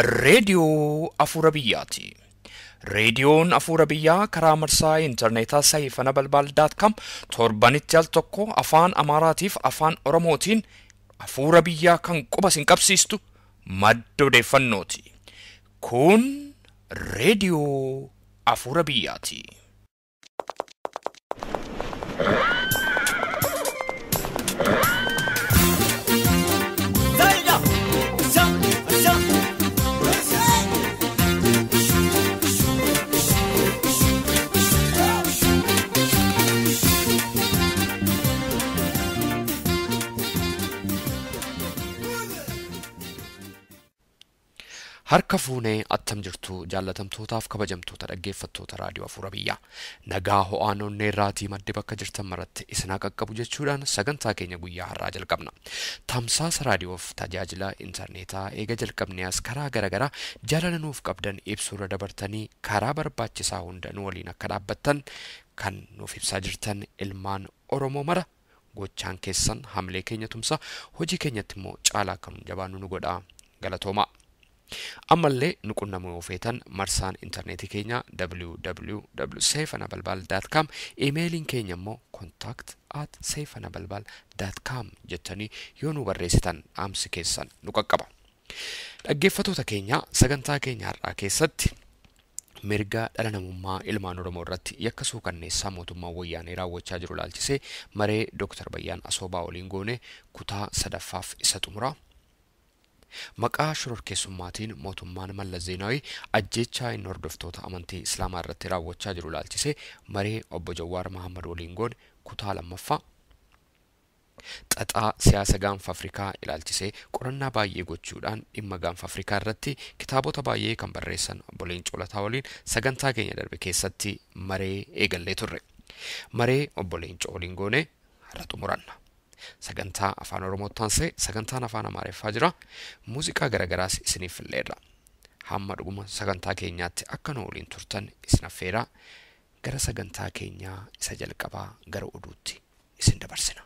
Reediyoo Afuura Biyyaati. Reediyoon Afuura Biyyaa karaa marsaa intarneetaa sayfanabalbal.com torbanitti al tokko afaan Amaaraatiif afaan Oromootiin Afuura Biyyaa kan quba sin qabsiistu madda odeeffannooti. Kun Reediyoo Afuura Biyyaati. Harka fuunee attam jirtu jaallatamtootaaf kabajamtoota dhaggeeffattoota raadiyoo Afuura Biyyaa. Nagaa ho'aan onneerraatii madde bakka jirtan maratti isin qaqqabu jechuudhaan sagantaa keenya guyyaa har'aa jalqabna. Tamsaasa raadiyoof tajaajila intarneetaa eega jalqabnee as karaa garagaraa jaalala nuuf qabdan ibsuurra dabartanii karaa barbaachisaa hunda nu waliin akka dhaabbattan kan nuuf ibsaa jirtan ilmaan Oromoo mara gochaan keessan hamilee keenya tumsa hojii keenyatti immoo caalaa kan jabaannu nu godhaa galatooma. Ammallee nu qunnamuu feetan marsaan intarneetii keenya www.sayfanabalbal.com iimeeliin keenya immoo contact@sayfanabalbal.com jettanii yoo nu barreessitan dhaamsi keessan nu qaqqaba. Dhaggeeffattoota keenya sagantaa keenya har'aa keessatti mirga dhala namummaa ilmaan Oromoo irratti yakka suukanneessaa mootummaa wayyaanee raawwachaa jiru ilaalchisee maree Dr. Bayyaan Asoobaa waliin goone kutaa sadaffaaf isa xumuraa. Maqaa shororkeessummaatiin mootummaan Mallas Zeenaawii ajjechaa inni hordoftoota amantii Islaamaa irratti raawwachaa jiru ilaalchisee maree obbo Jawaar Mohammad waliin goone kutaa lammaffaa. Xaxaa siyaasa gaanfa Afrikaa ilaalchisee qorannaa baay'ee gochuudhaan dhimma gaanfa Afrikaa irratti kitaabota baay'ee kan barreessan obbo Leencoo Lataa waliin sagantaa keenya darbe keessatti maree eegallee turre. Maree obbo Leencoo waliin goone har'a xumuranna. Sagantaa afaan Oromootaan sagantaan afaan Amaariffaa jira. Muuziqaa garagaraas isiniif filleerra. Hamma dhuguma sagantaa keenyaatti akka nu waliin turtan isin affeeraa. Gara sagantaa keenyaa isa jalqabaa gara oduutti isin dabarsina.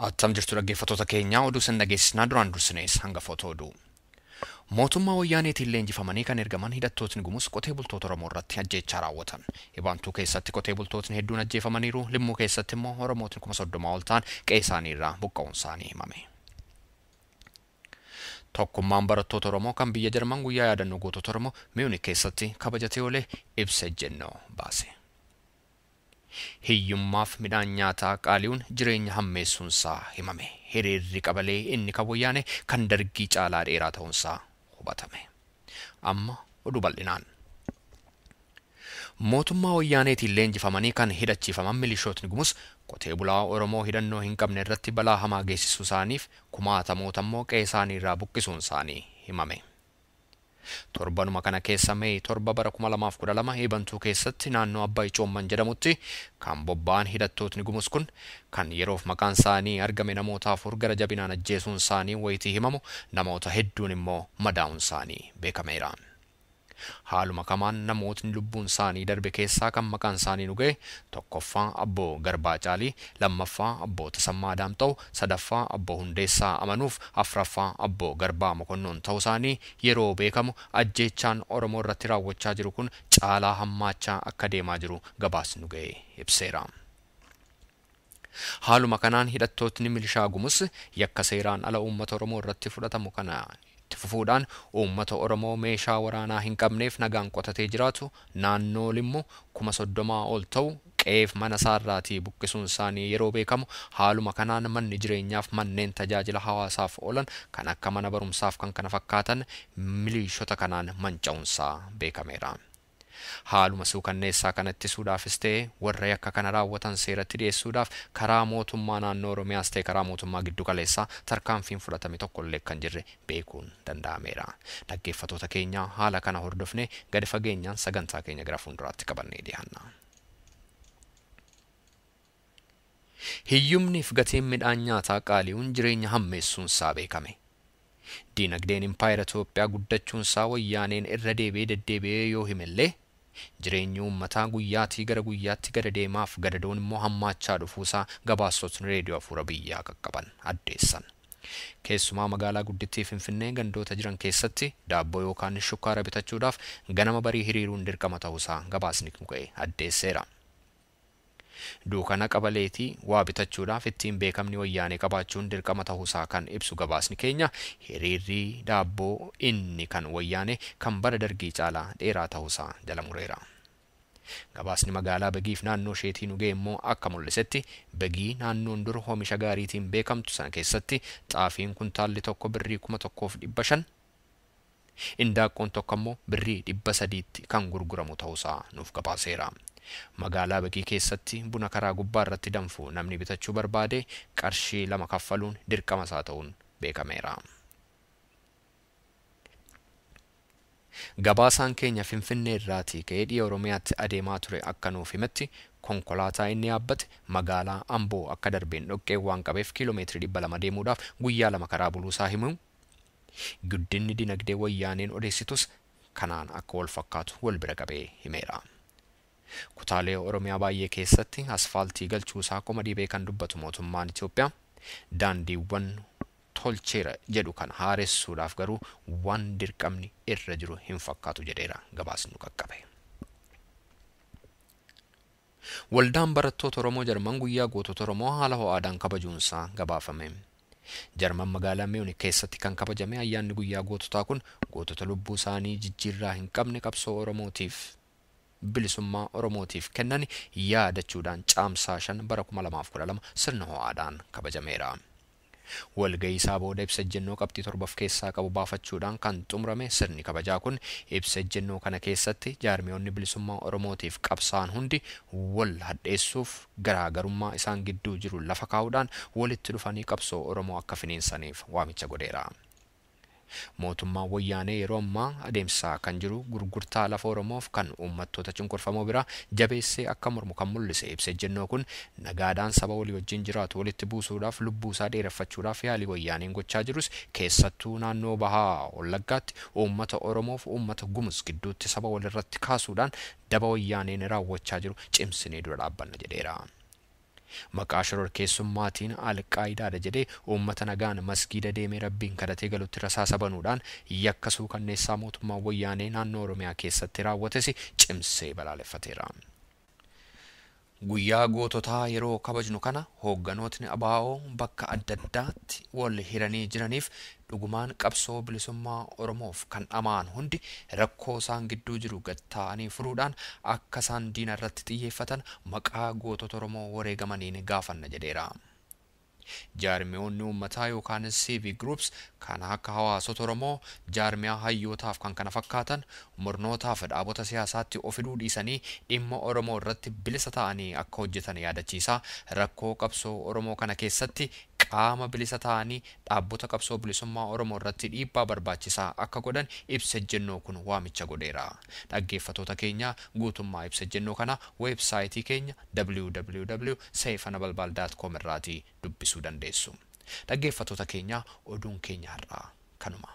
Attam jirtu dhaggeeffattoota keenya oduu san dhageessisnaa duraan dursinees hangafoota oduu. Mootummaa wayyaaneetiin leenjifamanii kan ergaman hidhattootni gumus qotee bultoota Oromoo irratti ajjeechaa raawwatan. Ibaantuu keessatti qotee bultootni hedduun ajjeefamaniiru, Limmuu keessatti immoo Oromootni 30,000 ol ta'an qe'ee isaanii irraa buqqa'uun isaanii himame. Tokkummaan barattoota Oromoo kan biyya Jarman guyyaa yaadannoo gootota Oromoo Miyuunik keessatti kabajatee oolee ibsa ejjennoo baase. Hiyyummaaf midhaan nyaataa qaali'uun jireenya hammeessuunsaa himame. Hiriirri qabalee inni kan wayyaane kan dargii caalaa dheeraa ta'uunsaa hubatame. Amma oduu bal'inaan. Mootummaa wayyaaneetiin leenjifamanii kan hidhachiifaman milishootni gumus qotee bulaa Oromoo hidhannoo hin qabne irratti balaa hamaa geessisuu isaaniif kumaatamoota immoo qe'ee isaanii irraa buqqisuun isaanii himame. Torbanuma kana keessa Mee 7 bara 2012 Ibantuu keessatti naannoo Abbaay Coomman jedhamutti kan bobba'an hidhattootni gumus kun kan yeroof maqaan isaanii argame namoota 4 gara jabinaan ajjeesuun isaanii wayitii himamu, namoota hedduun immoo madaa'uun isaanii beekameera. Haaluma kamaan namootni lubbuun isaanii darbe keessaa kan maqaan isaanii nu ga'e tokkoffaa Abboo Garbaa Caalii, lammaffaa Abboo Tasammaa Daamxa'u, sadaffaa Abboo Hundeessaa Amanuuf, afraffaa Abboo Garbaa Mokonnoon ta'uu isaanii yeroo beekamu ajjeechaan Oromoo irratti raawwachaa jiru kun caalaa hammaachaa akka deemaa jiru gabaasni nu ga'e ibseera. Haaluma kanaan hidhattootni milishaa gumus yakka seeraan ala uummata Oromoo irratti fudhatamu kana fufuudhaan uummata Oromoo meeshaa waraanaa hin qabneef nagaan qotatee jiraatu naannoo Limmuu 30,000 ol ta'u qe'eef mana isaarraatii buqqisuun isaanii yeroo beekamu, haaluma kanaan manni jireenyaaf manneen tajaajila hawaasaaf oolan kan akka mana barumsaaf kan kana fakkaatan milishoota kanaan manca'uunsaa beekameera. Haaluma suukanneessaa kanatti suudhaafis ta'e warra yakka kana raawwatan seeratti dhiyeessuudhaaf karaa mootummaa naannoo Oromiyaas ta'e karaa mootummaa giddu galeessaa tarkaanfiin fudhatame tokkollee kan jirre beekuun danda'ameera. Dhaggeeffattoota keenya haala kana hordofne gadi fageenyaan sagantaa keenya gara fuulduraatti qabannee dhiyaanna. Hiyyumniif gatiin midhaan nyaataa qaali'uun jireenya hammeessuun isaa beekame. Diinagdeen impaayera Itoophiyaa guddachuun isaa wayyaaneen irra deddeebi'ee yoo himellee jireenyi uummataa guyyaatii gara guyyaatti gada deemaaf gadadoon immoo hammaachaa dhufuusaa gabaasotni reediyoo Afuura Biyyaa qaqqaban addeessan. Keessumaa magaalaa guddittii Finfinnee gandoota jiran keessatti daabboo yookaan shukkaara bitachuudhaaf ganama barii hiriiruun dirqama ta'uusaa gabaasni kun addeesseera. Duukana qabaleetii waa bitachuudhaaf ittiin beekamni wayyaanee qabaachuun dirqama ta'uusaa kan ibsu gabaasni keenya hiriirri daabboo inni kan wayyaanee kan bara dargii caalaa dheeraa ta'uusaa jala mureera. Gabaasni magaalaa Begiif naannoo isheetii nugee immoo akka mul'isetti Begii naannoon dur oomisha gaariitiin beekamtu sana keessatti xaafiin kuntaalli tokko birrii 1,500 indaaqqoon tokko immoo birrii 300tti kan gurguramu ta'uusaa nuuf gabaaseera. Magaalaa Begii keessatti buna karaa gubbaa irratti danfu namni bitachuu barbaade qarshii 2 kaffaluun dirqama isaa ta'uun beekameera. Gabaasaan keenya Finfinnee irraatii ka'ee dhiya Oromiyaatti adeemaa ture akka nuuf himetti konkolaataa inni yaabbate magaalaa Amboo akka darbeen dhoqqee waan qabeef kiiloomeetirii 200 deemuudhaaf guyyaa 2 karaa buluusaa himu. Guddinni dinagdee wayyaaneen odeessitus kanaan akka wal fakkaatu wal bira qabee himeera. Kutaalee Oromiyaa baay'ee keessatti asfaaltii galchuusaa qomadii kan dubbatu mootummaan Itoophiyaa daandiiwwan tolcheera jedhu kan haaressuudhaaf garuu waan dirqamni irra jiru hin fakkaatu jedheera gabaasni qaqqabe. Waldaan barattoota Oromoo Jarman guyyaa gootota Oromoo haala ho'aadhaan kabajuunsaa gabaafame. Jarman magaalaa Miyuunik keessatti kan kabajame ayyaanni guyyaa goototaa kun gootota lubbuu isaanii jijjiirraa hin qabne qabsoo Oromootiif bilisummaa Oromootiif kennan yaadachuudhaan caamsaa 5 bara 2012 sirna ho'aadhaan kabajameera. Walga'ii isaa booda ibsa ejjennoo qabxii 7 keessaa qabu baafachuudhaan kan xumurame sirni kabajaa kun ibsa ejjennoo kana keessatti jaarmiyoonni bilisummaa Oromootiif qabsaan hundi wal hadheessuuf garaagarummaa isaan gidduu jiru lafa kaa'uudhaan walitti dhufanii qabsoo Oromoo akka finiinsaniif waamicha godheera. Mootummaan wayyaanee yeroo ammaa adeemsaa kan jiru gurgurtaa lafa Oromoof kan uummattoota cunqurfamoo bira jabeessee akka mormu kan mul'ise ibsa ejjennoo kun nagaadhaan saba walii wajjin jiraatu walitti buusuudhaaf lubbuu isaa dheereffachuudhaaf yaalii wayyaaneen gochaa jirus keessattuu naannoo bahaa Wallaggaatti uummata Oromoof uummata Gumuz gidduutti saba walirratti kaasuudhaan daba wayyaaneen raawwachaa jiru cimsinee dura dhaabbanna jedheera. Maqaa shororkeessummaatiin Alqaayidaadha jedhee uummata nagaan masgiida deemee rabbiin kadhatee galutti rasaasa banuudhaan yakka suukanneessaa mootummaa wayyaanee naannoo Oromiyaa keessatti raawwates cimsee balaaleffateera. Guyyaa goototaa yeroo kabajnu kana hoogganootni ABO bakka adda addaatti wal hiranii jiraniif dhugumaan qabsoo bilisummaa Oromoof kan amaan hundi rakkoo isaan gidduu jiru gad ta'anii furuudhaan akka isaan diina irratti xiyyeeffatan maqaa gootota Oromoo wareegamaniin gaafanna jedheera. Jaarmiyoonni uummataa yookaan CV groups kan akka hawaasota Oromoo jaarmiyaa hayyootaaf kan kana fakkaatan murnootaaf dhaabota siyaasaatti ofiduu dhiisanii dhimma Oromoo irratti bilisa ta'anii akka hojjetan yaadachiisa. Rakkoo qabsoo Oromoo kana keessatti qaama bilisa ta'anii dhaabbota qabsoo bilisummaa Oromoo irratti dhiibbaa barbaachisaa akka godhan ibsa ejjennoo kun waamicha godheera. Dhaggeeffattoota keenya guutummaa ibsa ejjennoo kana weebsaayitii keenya www.seefanabalbal.com irraatii dubbisuu dandeessu. Dhaggeeffattoota keenya oduun keenya har'aa kanuma.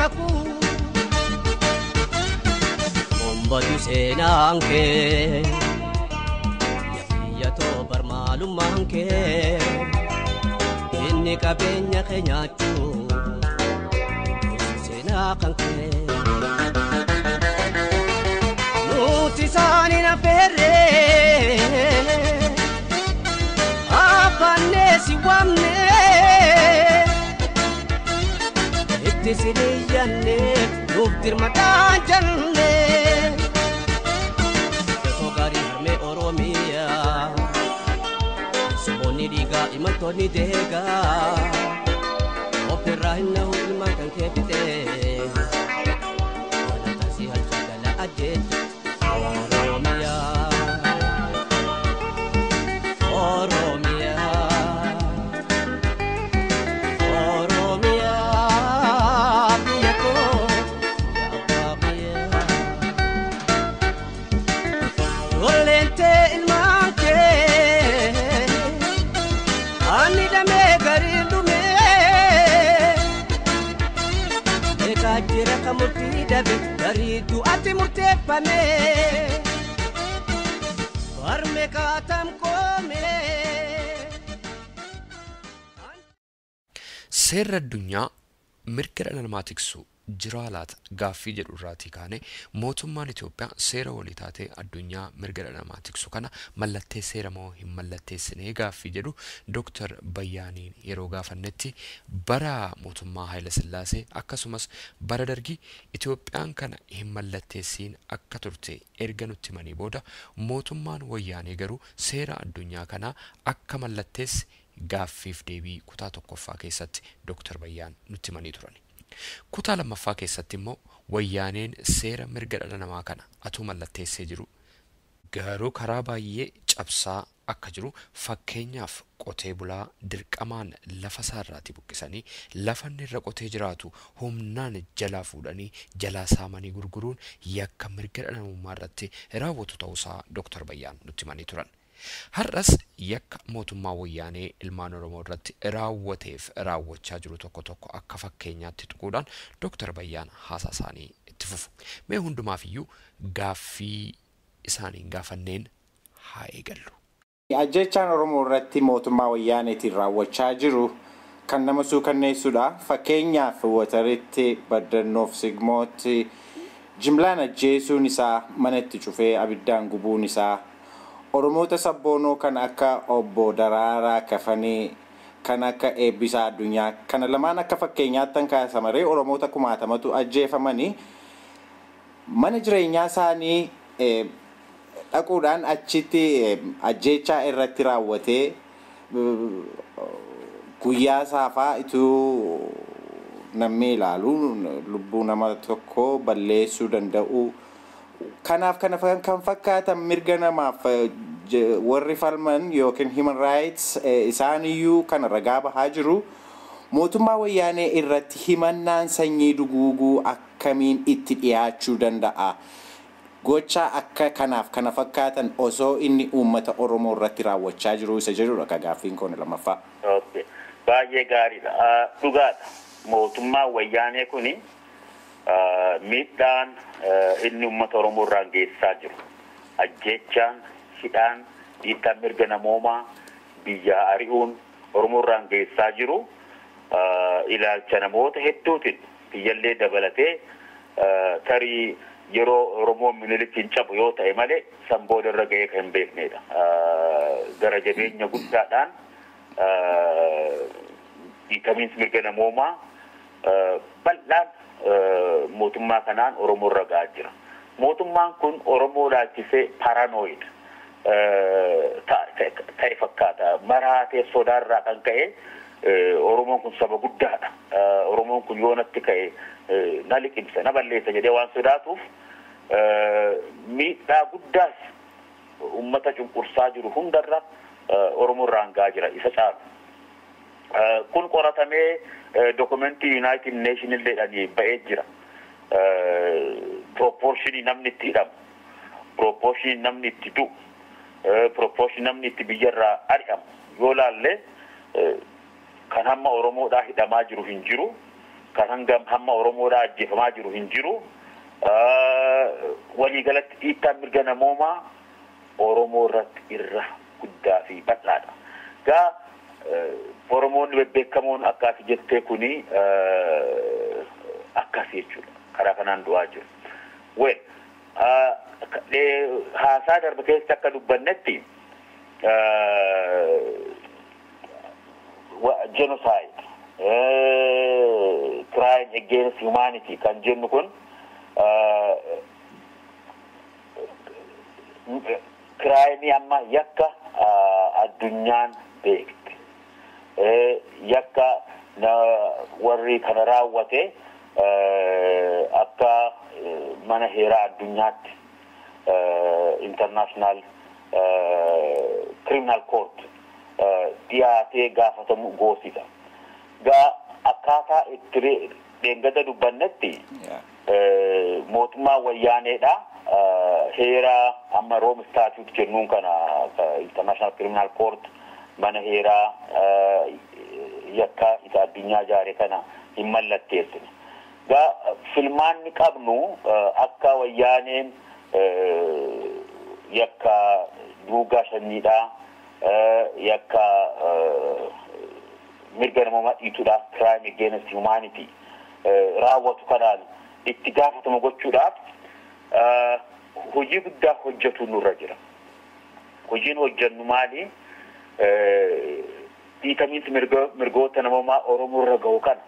kaku Ombadu senangke Ya to bermalu mangke Ini kabenya kenyacu Senakangke Nutisani na pere Apane si wamne Ittisiriyane Nuftir matan janne Ketogari harme Oromia Simoni diga imantoni dega Operahinna hulman kan kepite Wala tasi halchagala ajet Oromia Oromia Oromia Biyako Yababiya Olente ilmanke Ani dame garilume Eka jira kamurti dabe Garidu ati murtefame Warme katam kome seerri addunyaa mirga dhala namaa tiksu jira laata gaaffii jedhu irraatii kaane mootummaan Itoophiyaa seera walii taatee addunyaa mirga dhala namaa tiksu kana mallattee seera moo hin mallatteessinee gaaffii jedhu Dr. Bayyaaniin yeroo gaafannetti bara mootummaa Haayile Sillaasee akkasumas bara Dargii Itoophiyaan kana hin mallatteessiin akka turte erga nutti himanii booda mootummaan Wayyaanee garuu seera addunyaa kana akka mallatteesse gaaffiif deebii kutaa tokkoffaa keessatti Dr. Bayyaan nutti himanii turan. Kutaa lammaffaa keessatti immoo Wayyaaneen seera mirga dhala namaa kana atuu mallatteessee jiru garuu karaa baay'ee cabsaa akka jiru fakkeenyaaf qotee bulaa dirqamaan lafa isaarraatii buqqisanii lafa inni irra qotee jiraatu humnaan jalaa fuudhanii jalaa saamanii gurguruun yakka mirga dhala namummaa irratti raawwatu ta'uusaa Dr. Bayyaan nutti himanii turan. Har'as yakka mootummaa Wayyaanee ilmaan Oromoo irratti raawwateef raawwachaa jiru tokko tokko akka fakkeenyaatti tuquudhaan Dr. Bayyaan haasaa isaanii itti fufu. Mee hundumaafiyyuu gaaffii isaaniin gaafanneen haa eegallu. Ajjechaan Oromoo irratti mootummaa Wayyaaneetiin raawwachaa jiru kan nama suukanneessudha. Fakkeenyaaf Wataritti Baddannoof Sigmootti jimlaan ajjeesuun isaa manatti cufee abiddaan gubuun isaa Oromoota sabboonoo kan akka obbo Daraaraa Kafanii kan akka Eebbisaa Addunyaa kana lamaan akka fakkeenyaatti kaasamaree Oromoota kumaatamatu ajjeefamanii mana jireenyaa isaanii dhaquudhaan achitti ajjechaa irratti raawwatee guyyaa saafaa ituu namni ilaalu lubbuu nama tokko balleessuu danda'u. Kanaaf kan fakkaatan mirga namaaf warri falman yookiin human rights isaaniyyuu kana ragaa bahaa jiru. Mootummaa Wayyaanee irratti himannaan sanyii duguuguu akkamiin itti dhiyaachuu danda'a? Gocha akka kanaaf kana fakkaatan osoo inni uummata Oromoo irratti raawwachaa jiru isa jedhudha ka gaaffiin koon lammaffaa. Okay. Baay'ee gaariidha. Dhugaadha. Mootummaa Wayyaanee kuni miidhaan inni uummata Oromoo irraan geessaa jiru. Ajjechaan, hidhaan, dhiittaan mirga namoomaa, biyya ari'uun Oromoo irraan geessaa jiru. Ilaalcha namoota hedduutiin biyyallee dabalatee tarii yeroo Oromoo Minilikii cabu yoo ta'e malee san booda irra ga'ee kan hin beeknedha. Gara jabeenya guddaadhaan dhiitamiinsi mirga namoomaa bal'aan mootummaa kanaan Oromoo irra ga'aa jira. Mootummaan kun Oromoo laalchisee paranoid ta'e fakkaata. Maraatee sodaarraa kan ka'e Oromoon kun saba guddaadha. Oromoon kun yoo natti ka'e na liqimsa na balleessa jedhee waan sodaatuuf miidhaa guddaas uummata cunqursaa jiru hundarra Oromoo irraan ga'aa jira isa caalu. Kun qoratamee dokumentii United Nations illee ba'ee jira. Proportionii namni itti hidhamu, proportionii namni itti du'u, proportionii namni itti biyyarraa ari'amu yoo laalle kan hamma Oromoodhaa hidhamaa jiru hin jiru, kan hangam hamma Oromoodhaa ajjeefamaa jiru hin jiru. Waliigalatti dhiittaan mirga namoomaa Oromoo irratti irra guddaa fi bal'aadha. Gaa Oromoonni bebbeekamoon akkas jettee kuni akkas jechuudha. Karaa kanaan du'aa jiru. Haasaa darbe keessa akka dubbannetti genocide, crime against humanity kan jennu kun crime amma yakka addunyaan beekte, yakka warri kana raawwate akka mana heeraa addunyaatti international criminal court dhiyaatee gaafatamu goosisa. Gaa akkaataa itti deengada dubbannetti mootummaa wayyaaneedha heeraa amma Rome Statute jennuun kana international criminal court mana heeraa yakka isa addunyaa jaare kana hin mallatteessine. Gaa filmaanni qabnu akka wayyaaneen yakka duugaa shanniidha yakka mirga namoomaa dhiituudhaaf crime against humanity raawwatu kanaan itti gaafatama gochuudhaaf hojii guddaa hojjetu nurra jira. Hojiin hojjennu maali? Dhiitamiinsi mirgoota namoomaa Oromoo irra gahu kana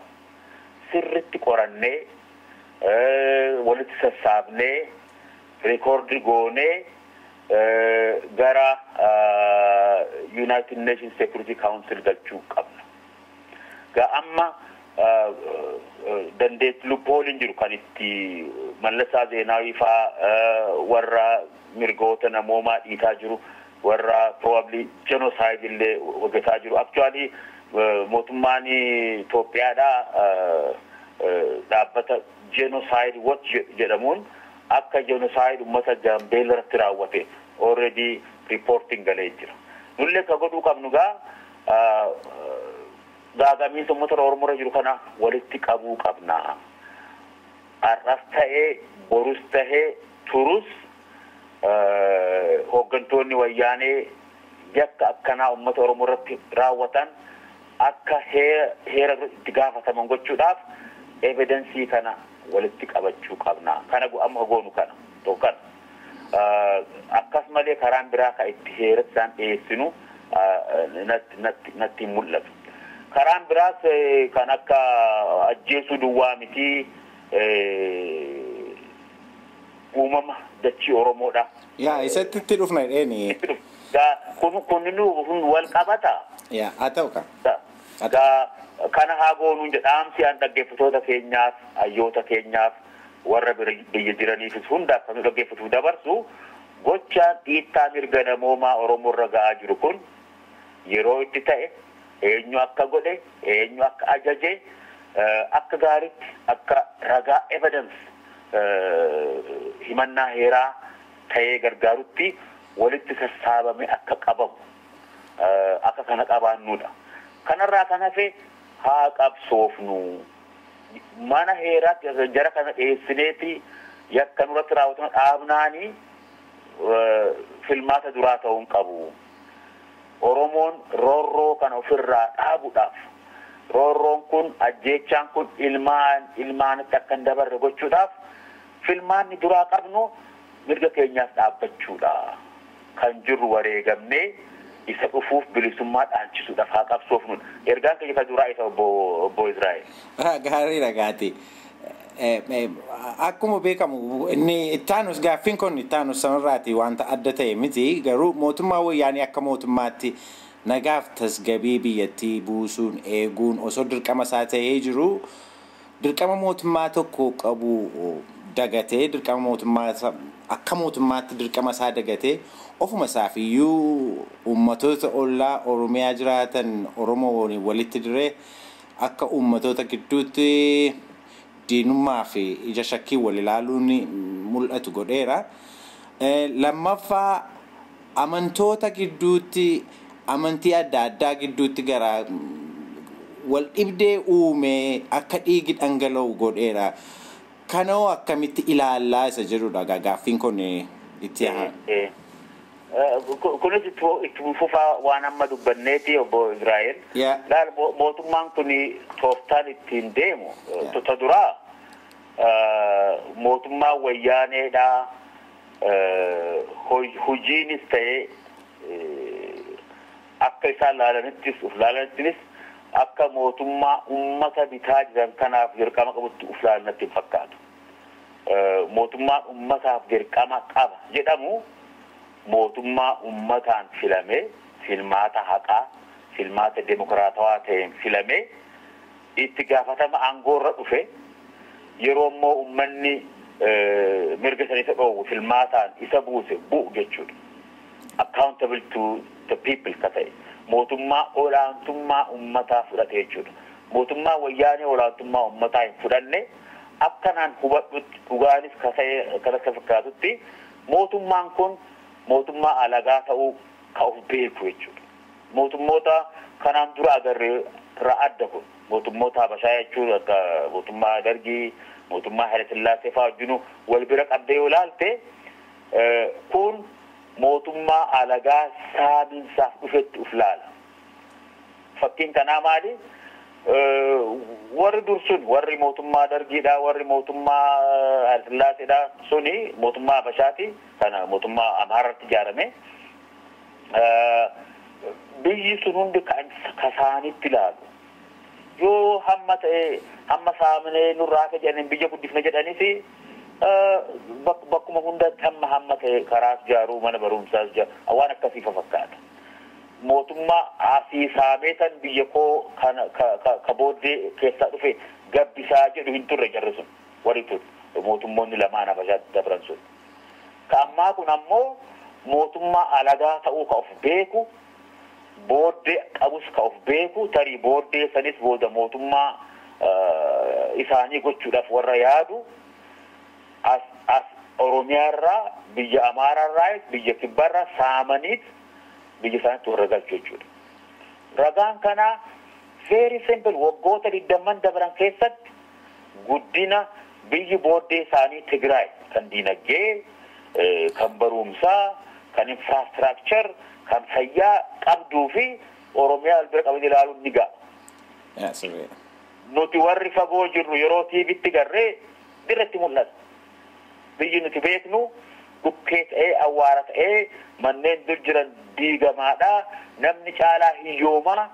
sirritti qorannee walitti sassaabnee rekoordi goonee gara United Nations Security Council galchuu qabna. Gaa amma dandeetti lubbooliin jiru kan itti Mallasaa Zeenaawii fa'aa warra mirgoota namoomaa dhiitaa jiru warra probably genocide illee hojjetaa jiru. Actually mootummaan Itoophiyaadhaa dhaabbata genocide watch jedhamuun akka genocide ummata Gaambeellaa irratti raawwate already reporting galee jira. Nullee ka godhuu qabnu gaa gaagamiinsa ummata Oromoo irra jiru kana walitti qabuu qabna. Har'as ta'ee borus ta'ee turus hooggantoonni wayyaanee yakka akkanaa ummata Oromoo irratti raawwatan akka heera itti gaafataman gochuudhaaf evidensii kana walitti qabachuu qabna. Kana amma goonu kana tokkan akkasumallee karaan biraa ka itti heera isaan dhiyeessinu natti mul'atu. Karaan biraas kan akka ajjeesuu duwwaa miti uumama dachii Oromoodha. Yaa isatti itti dhufna dheeni. Kun wal qabata. Yaa haa ta'u kan. Kana haa goonuun jedhaamsi aan dhaggeeffatoota keenyaaf hayyoota keenyaaf warra biyya jiraniifis hundaaf kan dhaggeeffatu dabarsu gochaan dhiittaa mirga namoomaa Oromoo irra ga'aa jiru kun yeroo itti ta'e eenyu akka godhe eenyu akka ajaje akka gaariitti akka ragaa evidence himannaa heeraa ta'ee gargaarutti walitti sassaabame akka qabamu akka kana qabaannuudha. Kanarraa kan hafe haa qabsoofnu mana heeraatti jara kana dhiyeessineeti yakka nurratti raawwatamu dhaabnaanii filmaata duraa ta'uun qabu. Oromoon roorroo kana ofirraa dhaabuudhaaf roorroon kun ajjeechaan kun ilmaanitti akka hin dabarre gochuudhaaf filmaanni duraa qabnu mirga keenyaaf dhaabbachuudha. Kan jirru wareegamnee isa dhufuuf bilisummaa dhaalchisuudhaaf haa qabsoofnu. Ergaan keenya kan duraa isa obbo Israa'el. Gaarii ragaati. Akkuma beekamu inni ittaanus gaaffiin kun ittaanus sanarraati wanta adda ta'e miti garuu mootummaa wayyaanii akka mootummaatti nagaaf tasgabbii biyyattii buusuun eeguun osoo dirqama isaa ta'ee jiru dirqama mootummaa tokko qabu dagatee dirqama mootummaa akka mootummaatti dirqama isaa dagatee ofuma isaafiyyuu uummatoota ollaa Oromiyaa jiraatan Oromoo walitti diree akka uummatoota gidduutti diinummaa fi ija shakkii wal ilaaluun mul'atu godheera. Lammaffaa amantoota gidduutti amantii adda addaa gidduutti gara wal dhibdee uume akka dhiigi dhangala'u godheera. Kanoo akkamitti ilaalaa isa jedhudha gaaffiin kun itti haa. Kunis itti fufaa waan amma dubbanneeti obbo Israa'el. Laal mootummaan kun tooftaan ittiin deemu tota duraa mootummaa wayyaaneedhaa hojiinis ta'ee akka isaan laalanittis akka mootummaa ummata bitaa jiran kanaaf dirqama qabutti uflaalnatti hin fakkaatu. Mootummaan ummataaf dirqama qaba jedhamu mootummaa ummataan filame filmaata haqaa filmaata demokraatawaa ta'een filame itti gaafatama aangoorra dhufe yeroo immoo ummanni mirga sana isa dhoowwu filmaataan isa buuse bu'u jechuudha. Accountable to the people ka ta'e mootummaa olaantummaa ummataa fudhate jechuudha. Mootummaa wayyaanee olaantummaa ummataa hin fudhanne akkanaan hubadhutti dhugaanis ka ta'e kan akka fakkaatutti mootummaan kun mootummaa alagaa ta'uu ka of beeku jechuudha. Mootummoota kanaan dura agarree irraa adda kun mootummoota Habashaa jechuudha akka mootummaa Dargii mootummaa Haile Sillaasee fa'aa wajjin wal bira qabdee yoo ilaalte kun mootummaa alagaa saamiinsaaf dhufetti uf laala. Fakkiin kanaa maali? Warri dursun warri mootummaa Dargiidhaa warri mootummaa Haile Sillaaseedhaa suni mootummaa Habashaati kana mootummaa Amaaraatti ijaarame biyyi sun hundi kasaanitti ilaalu. Yoo hamma ta'e hamma saaminee nurraa ka jedhaniin biyya guddifne jedhanis bakkuma hundatti hamma ta'e karaas ijaaruu mana barumsaas ijaaruu waan akkasii fakkaata. Mootummaa asii saameetan biyya koo ka booddee keessaa dhufe gabbisaa jedhu hin turre jarri sun warri tun mootummoonni lamaan Habashaatti dabran sun. Ka ammaa kun ammoo mootummaa alagaa ta'uu ka of beeku booddee qabus ka of beeku tarii booddee sanis booda mootummaa isaanii gochuudhaaf warra yaadu as Oromiyaarraa biyya Amaaraarraa biyya Kibbarraa saamaniit biyya isaaniitti warra galchu jechuudha. Ragaan kana very simple waggoota 20 dabran keessatti guddina biyyi booddee isaanii Tigraay kan diinagdee kan barumsaa kan infrastructure kan fayyaa qabduu fi Oromiyaa albira qaban ilaaluun ni ga'a. Nuti warri fagoo jirru yeroo tiivitti garree dirratti mul'ata. Biyyi nuti beeknu dhukkee ta'ee awwaara ta'ee manneen dur jiran diigamaadha namni caalaa hiyyoomaa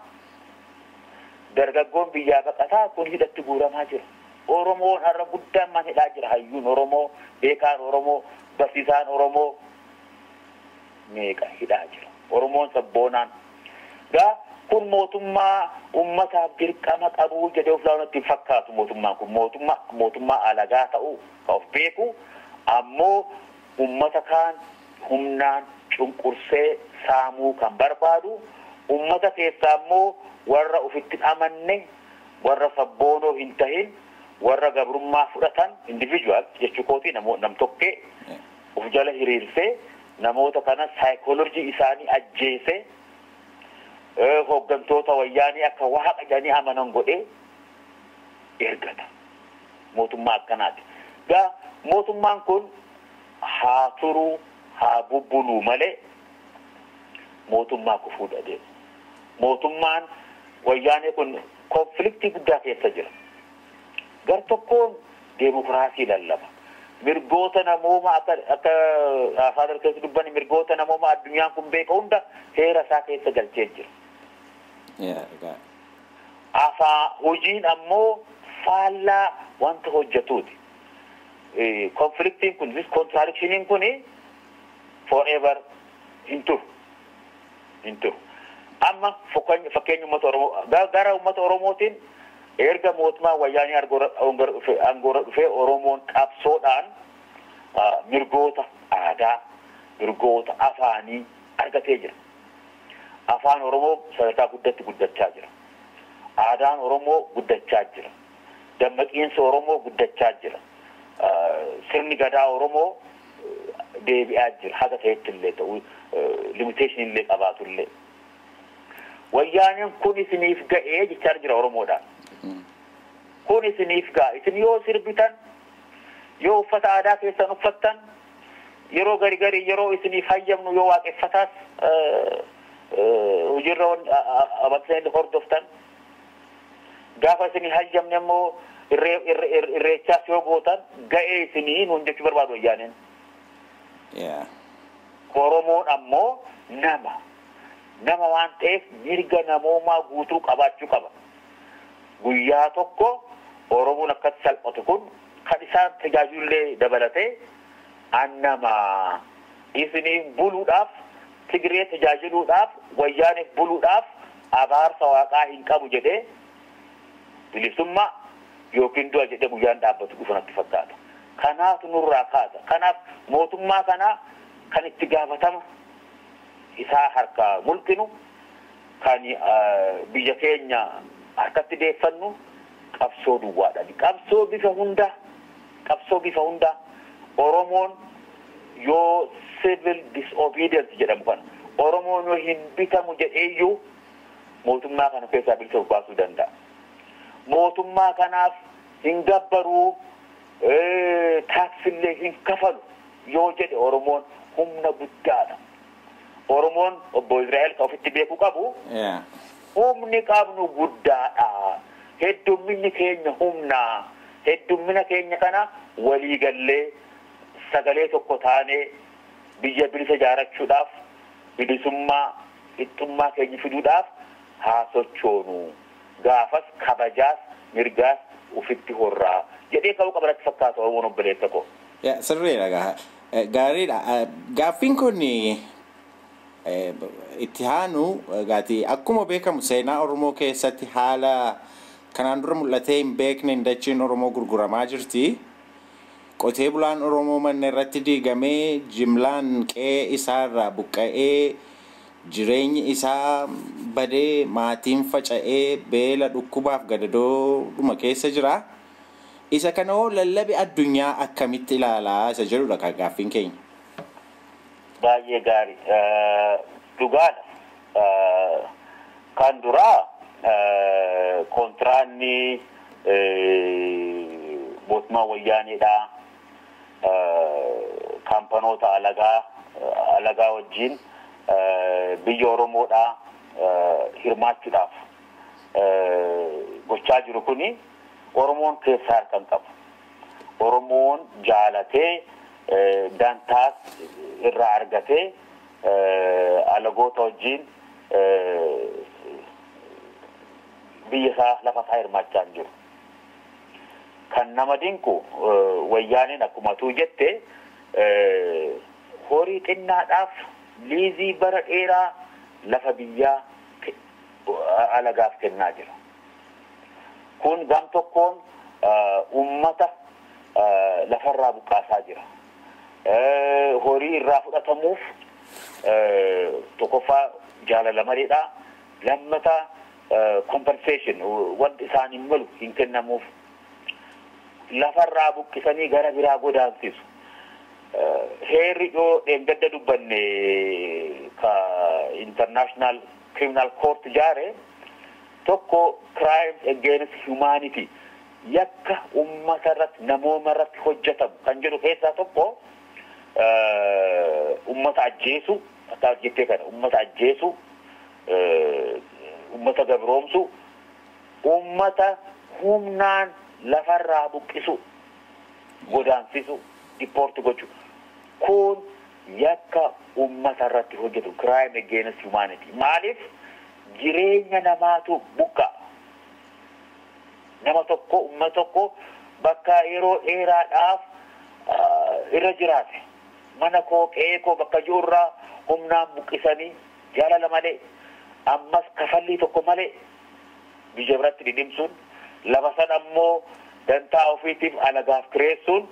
dargaggoon biyyaa baqataa kun hidhatti guuramaa jira. Oromoon har'a guddaan man hidhaa jira hayyuun Oromoo beekaan Oromoo barsiisaan Oromoo meeqa hidhaa jira. Oromoon sabboonaan gaa kun mootummaa ummataaf dirqama qabu jedhee of laanatti fakkaatu mootummaan kun mootummaa alagaa ta'uu ka of beeku ammoo ummata kaan humnaan cunqursee saamuu kan barbaadu ummata keessaa ammoo warra ofitti amanne warra sabboonoo hin tahin warra gabrummaa fudhatan individual jechuu kooti nam tokkee of jala hiriirsee namoota kana psychology isaanii ajjeese hooggantoota wayyaanii akka waaqa jedhanii amanan godhee ergata mootummaa akkanaati. Gaa mootummaan kun haa turuu haa bubbuluu malee mootummaa kufuu dhabe. Mootummaan wayyaanee kun konfliktii guddaa keessa jira. Gar tokkoon deemokiraasii lallaba. Mirgoota namooma akka afaan keessa dubban mirgoota namooma addunyaan kun beeka hunda heera isaa keessa galchee jira. Afaa hojiin ammoo faallaa wanta hojjetuuti. Konfliktiin kun contradictioniin kun forever hin turu. Amma fakkeenya uummata Oromoo gara uummata Oromootiin erga mootummaa wayyaanii aangoorra dhufee Oromoon qabsoodhaan mirgoota aadaa mirgoota afaanii argatee jira. Afaan Oromoo sadarkaa guddachaa jira. Aadaan Oromoo guddachaa jira. Dammaqiinsa Oromoo guddachaa jira. Sirni gadaa Oromoo deebi'aa jira. Haga ta'etti illee ta'u limitation illee qabaatu illee. Wayyaanin kun isiniif ga'ee jechaa jira Oromoodhaan. Kun isiniif ga'a. Isin yoo sirbitan, yoo uffata aadaa keessan uffattan, yeroo gari yeroo isiniif hayyamnu yoo waaqeffataas hojiirra amansiisanii hordoftan, gaafa isinii hayyamne immoo irreechaas yoo gootan ga'ee isinii nuun jechuu barbaadu Wayyaaneen. Oromoon ammoo nama waan ta'eef mirga namoomaa guutuu qabaachuu qaba. Guyyaa tokko Oromoon akkatti salphatu kun kan isaan tajaajillee dabalatee annama isiniin buluudhaaf, Tigree tajaajiluudhaaf, Wayyaaniif buluudhaaf abaarsa waaqaa hin qabu jedhee bilisummaa yookiin du'a jedhee guyyaan dhaabbatu dhufanatti fakkaata. Kanaaf nurraa kaasa. Kanaaf mootummaa kanaa kan itti gaafatama isaa harkaa mulqinu, kan biyya keenya harkatti deeffannu qabsoo duwwaadhaan. Qabsoo bifa hundaa Oromoon yoo civil disobedience jedhamu kana Oromoon yoo hin bitamu jedheeyyuu mootummaa kana keessaa bilisa baasuu danda'a. Mootummaa kanaaf hin gabbaruu, taaksillee hin kafalu yoo jedhe Oromoon humna guddaadha. Oromoon obbo Israa'el ka ofitti beekuu qabu. Humni qabnu guddaadha. Heddumminni keenya humna. Heddummina keenya kana walii gallee sagalee tokko taanee biyya bilisa ijaarachuudhaaf, bilisummaa, qixxummaa keenya fiduudhaaf haa sochoonu. Gaafas kabajaas mirgaas ufitti horraa jedhee qabu qabarratti fakkaata Oromoon obboleessa koo. Sirriidha gaariidha. Gaaffiin kun itti haanu gaati akkuma beekamu seenaa Oromoo keessatti haala kanaan dura mul'atee hin beekne dachiin Oromoo gurguramaa jirti. Qotee bulaan Oromoo manne irratti diigamee jimlaan qe'ee isaarraa buqqa'ee jireenyi isaa badee maatiin faca'ee beela dhukkubaaf gadadoo dhuma keessa jira. Isa kana hoo lallabi addunyaa akkamitti ilaalaa isa jedhudha kan gaaffiin keenya. Baay'ee gaarii. Dhugaadha. Kan duraa kontiraanni mootummaa Wayyaaneedhaa kaampanoota alagaa wajjin biyya Oromoodhaa hirmaachuudhaaf gochaa jiru kuni Oromoon keessaa harkan qabu. Oromoon jaalatee dantaas irraa argatee alagoota wajjin biyya isaa lafa isaa hirmaachaa jiru. Kan nama dinqu Wayyaaneen akkuma tuu jette horii xinnaadhaaf liizii bara dheeraa lafa biyyaa alagaaf kennaa jira. Kun gam tokkoon ummata lafarraa buqqaasaa jira. Horii irraa fudhatamuuf tokkoffaa jaalala maleedha. Lammata compensation wanti isaanii malu hin kennamuuf. Lafarraa buqqisanii gara biraa godaansisu. Heerri yoo dheengadda dubbanne ka international criminal court jaare tokko crimes against humanity yakka ummata irratti namooma irratti hojjetamu kan jedhu keessaa tokko ummata ajjeesu akka jettee kana ummata ajjeesu ummata gabroomsu ummata humnaan lafarraa buqqisu godaansisu deport gochuu kun yakka ummata irratti hojjetu crime against humanity maaliif jireenya namaatu buqqa nama tokko ummata tokko bakka yeroo dheeraadhaaf irra jiraate mana koo qe'ee koo bakka jirurraa humnaan buqqisanii jaalala malee ammas kafallii tokko malee biyya biratti didimsuun lafa san ammoo dantaa ofiitiif alagaaf kireessuun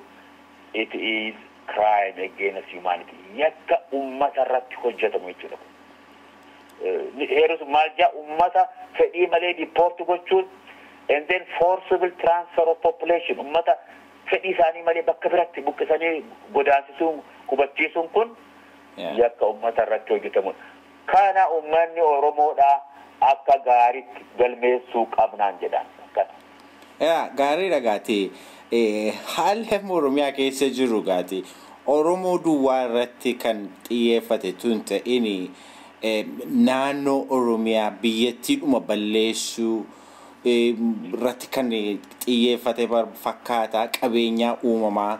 it is crime against humanity yakka ummata irratti hojjetamu jechuudha. Heerus maal jaa ummata fedhii malee deport gochuun and then forcible transfer of population ummata fedhii isaanii malee bakka biratti buqqisanii godaansisuun qubachiisuun kun yakka ummata irratti hojjetamu. Kana ummanni Oromoodhaa akka gaariitti galmeessuu qabnaan jedhan akkana. Gaariidha gaati. Haalli Oromiyaa keessa jiru gaati. Oromoo duwwaa irratti kan xiyyeeffate tun ta'ini naannoo Oromiyaa biyyattiidhuma balleessuu irratti kan xiyyeeffate fakkaata. Qabeenyaa uumamaa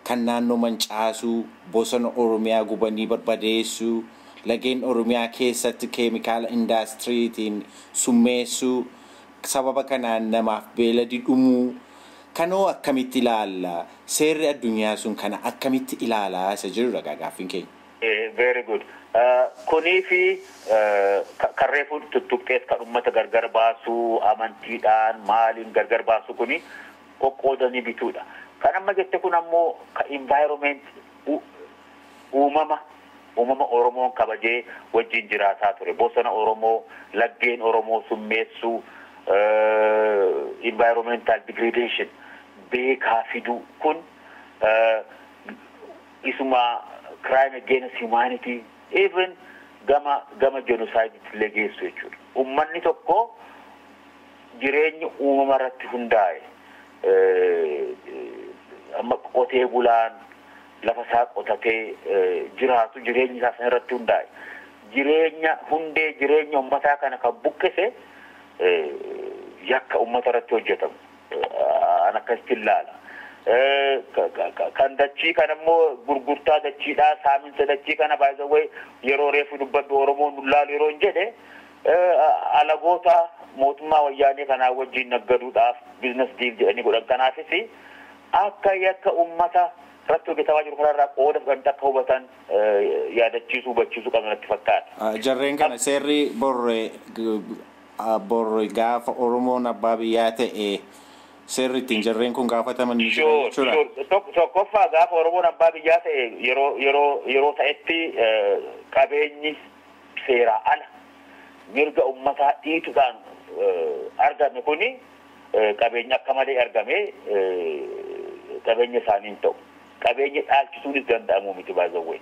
kan naannoo mancaasuu, bosona Oromiyaa gubanii barbadeessuu, lageen Oromiyaa keessatti keemikaala indaastiriitiin summeessuu, sababa kanaan namaaf beeladi dhumuu. Kanoo akkamitti ilaalla? Seerri addunyaa sun kana akkamitti ilaalaa isa jirudha gaaffiin keenya. Very good. Kunii fi kan reefu tuttuqxees kan uummata gargar baasuu, amantiidhaan maaliin gargar baasuu kuni qoqqoodanii bituudha. Kan amma jette kun ammoo ka environment uumama Oromoon kabajee wajjin jiraataa ture. Bosona Oromoo, laggeen Oromoo summeessuu, environmental degradation beekaa fiduu kun isuma crime against humanity even gama genocide illee geessu jechuudha. Uummanni tokko jireenya uumama irratti hundaa'e amma qotee bulaan lafa isaa qotatee jiraatu jireenya isaa sana irratti hundaa'e hundee jireenya uummataa kana kan buqqise yakka uummata irratti hojjetamu an akkasitti ilaala. Kan dachii kana immoo gurgurtaa dachiidhaa saaminsa dachii kana baay'ee yeroo reefu dubbaddu Oromoon nullaalu yeroo hin jedhe alagoota mootummaa wayyaanee kanaa wajjin naggaduudhaaf biizines diil jedhanii godhan kanaafis akka yakka uummata irratti hojjetamaa jiru kanarraa qooda fudhanii akka hubatan yaadachiisuu hubachiisuu qabna natti fakkaata. Jarreen kana seerri borre gaafa Oromoon abbaa biyyaa ta'e seerri ittiin jarreen kun gaafataman ni jira jechuudha. Tokkoffaa gaafa Oromoon abbaa biyyaa ta'e yeroo ta'etti qabeenyi seeraa ala mirga uummataa dhiituudhaan argame kuni qabeenya akka malee argame qabeenya isaanii hin ta'u. Qabeenya dhaalchisuunis danda'amu miti baay'ee.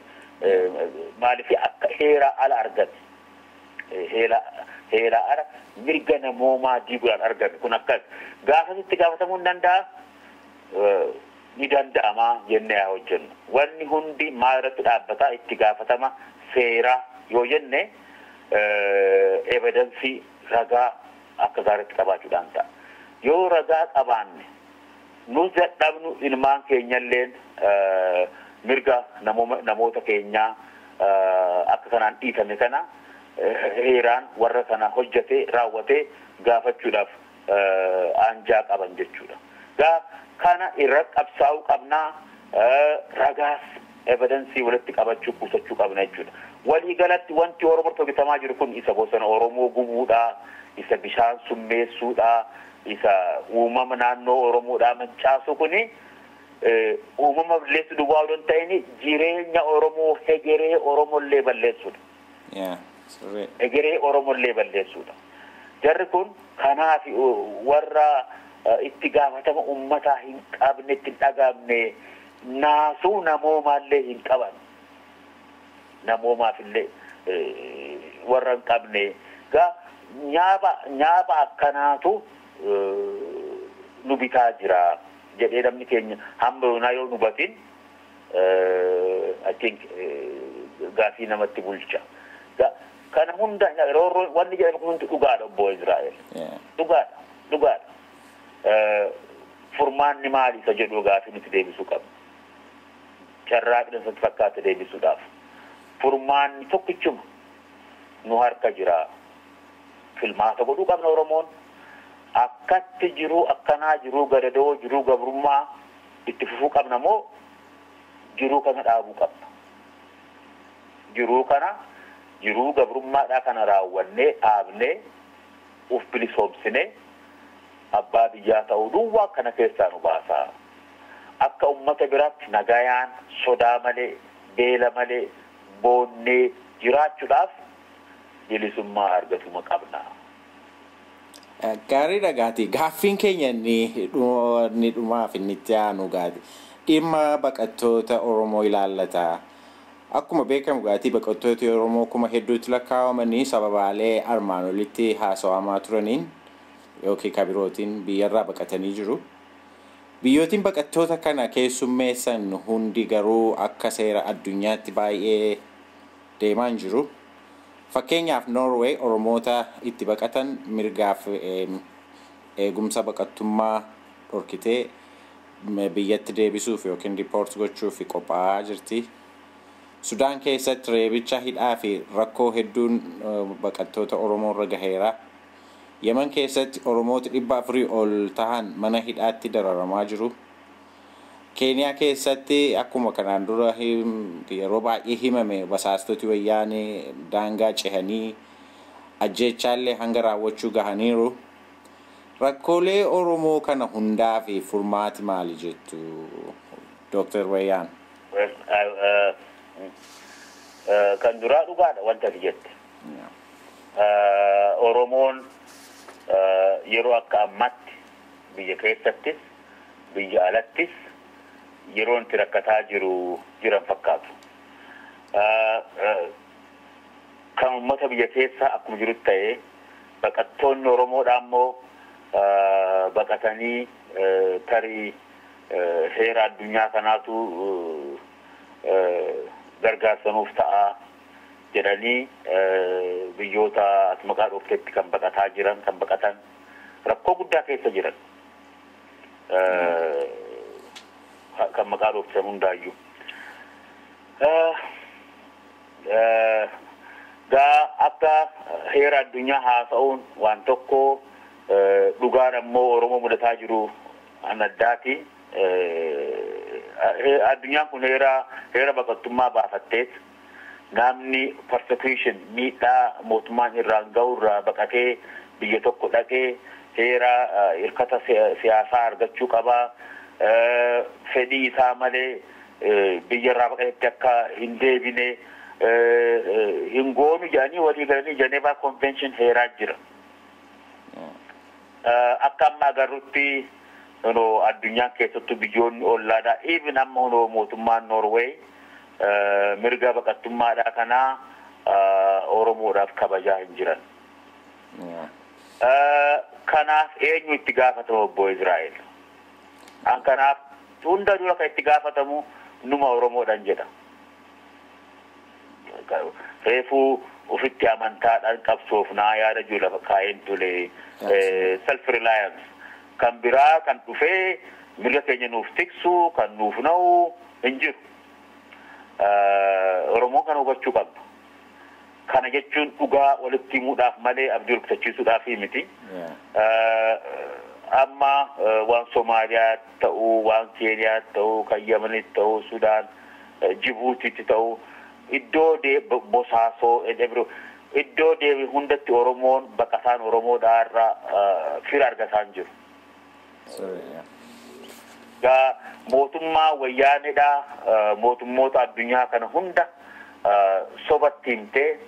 Maaliif akka heeraa ala argame. Heeraa ala mirga namoomaa diiguudhaan argame kun akkas gaafasitti gaafatamuu ni danda'ama jennee haa hojjennu. Wanni hundi maal irratti dhaabbataa itti gaafatama seeraa yoo jenne evidensii ragaa akka gaariitti qabaachuudhaan ta'a. Yoo ragaa qabaanne nus dadhabnu ilmaan keenyalleen mirga namoota keenyaa akka kanaan dhiitame kana heeraan warra kana hojjetee raawwatee gaafachuudhaaf aanjaa qaban jechuudha. Kana irra qabsaa'uu qabnaa ragaas evidensii walitti qabachuu kuusachuu qabna jechuudha. Walii galatti wanti Oromoo hojjetamaa jiru kun isa bosona Oromoo gubuudhaa, isa bishaan summeessuudhaa, isa uumama naannoo Oromoodhaa mancaasuu kuni uumama balleessuu duwwaa odoo hin ta'in jireenya Oromoo hegeree Oromollee balleessuudha. Hegeree Oromollee balleessuudha. Jarri kun kanaaf warra itti gaafatama uummataa hin qabne itti hin dhagaamne naasuu namoomaallee hin qaban. Namoomaafillee warra hin qabne nyaaba akkanaatu nu bitaa jira jedhee namni keenya hamma yoonaa yoo nu batin I think gaafii namatti bulcha. Kana hunda wanni jedhamu kun dhugaadha obbo Israa'el. Dhugaadha. Furmaanni maali isa jedhu gaafii nuti deebisuu qabna. Carraaqni isatti fakkaate deebisuudhaaf. Furmaanni tokkichuma nu harka jira. Filmaata godhuu qabna Oromoon. Akkatti jiru akkanaa jiru gadadoo jiru gabrummaa itti fufuu qabna moo jiruu kana dhaabuu qabna. Jiruu gabrummaadhaa kana raawwannee dhaabnee uf bilisoomsine abbaa biyyaa ta'uu duwwaa kana keessaa nu baasaa. Akka uummata biraatti nagayaan sodaa malee beela malee boonnee jiraachuudhaaf bilisummaa argatuma qabna. Gaariidha gaati. Gaaffiin keenya inni dhumaaf inni itti aanu gaati. Dhimma baqattoota Oromoo ilaallata. Akkuma beekamu gaatii baqattoota Oromoo kuma hedduutti lakkaa'amanii sababaalee armaan olitti haasawamaa turaniin yookiin kabirootiin biyyarraa baqatanii jiru. Biyyootiin baqattoota kana keessummeessan hundi garuu akka seera addunyaatti baay'ee deemaa hin jiru. Fakkeenyaaf Norway Oromoota itti baqatan mirgaaf eegumsa baqattummaa dhorkitee biyyatti deebisuuf yookiin riipoort gochuuf qophaa'aa jirti. Sudaan keessatti reebicha hidhaa fi rakkoo hedduun baqattoota Oromoo irra gaheera. Yemen keessatti Oromoota 400 ol tahan mana hidhaatti dararamaa jiru. Keeniyaa keessatti akkuma kanaan dura yeroo baay'ee himame basaastoti wayyaanee daangaa cehanii ajjeechaallee hanga raawwachuu gahaniiru. Rakkoolee Oromoo kana hundaa fi furmaati maali jettu Dr. Wayyaan? Kan duraa dhugaadha wanta ati jette. Oromoon yeroo akka ammatti biyya keessattis biyya alattis yeroo itti rakkataa jiran fakkaatu. Kan uummata biyya keessaa akkuma jirutti ta'ee baqattoonni Oromoodhaa immoo baqatanii tarii heera addunyaa kanaatu gargaarsanuuf ta'a jedhanii biyyoota as maqaa dhuftetti kan baqataa jiran kan baqatan rakkoo guddaa keessa jiran kan maqaa dhufte hundaayyuu gaa akka heera addunyaa haasa'uun waan tokko dhugaan ammoo Oromoo mudataa jiru an addaati. Addunyaan kun heera baqattummaa baafatteet namni persecution miidhaa mootummaan irraan ga'u irraa baqatee biyya tokko dhaqee heera hirkata siyaasaa argachuu qabaa. Fedhii isaa malee biyya irraa baqatetti akka hin deebine hin goonu jedhanii walii galanii Geneva Convention heeraa jira. Akka amma agarrutti addunyaan keessattuu biyyoonni ollaadhaa even amma mootummaan Norway mirga baqattummaadhaa kanaa Oromoodhaaf kabajaa hin jiran. Kanaaf eenyu itti gaafatama obbo Israa'el? An kanaaf hunda dura kan itti gaafatamu numa Oromoodhaan jedha. Reefuu ufitti amantaadhaan qabsoofnaa yaada jiru lafa kaa'een tole self-reliance kan biraa kan dhufee mirga keenya nuuf tiksu kan nuuf na'u hin jiru. Oromoon kana hubachuu qabdu. Kana jechuun dhugaa walitti himuudhaaf malee abdii kutachiisuudhaaf miti. Amma waan Somaaliyaa ta'uu, waan Keeniyaa ta'uu, kan Yemenitti ta'uu, Sudaan, Jibuutiitti ta'uu, iddoo Bosaasoo, iddoo deebi hundatti Oromoon baqataan Oromoodhaa irraa fira argataa jiru. Gaa mootummaa wayyaaneedhaa mootummoota addunyaa kana hunda sobatti himtee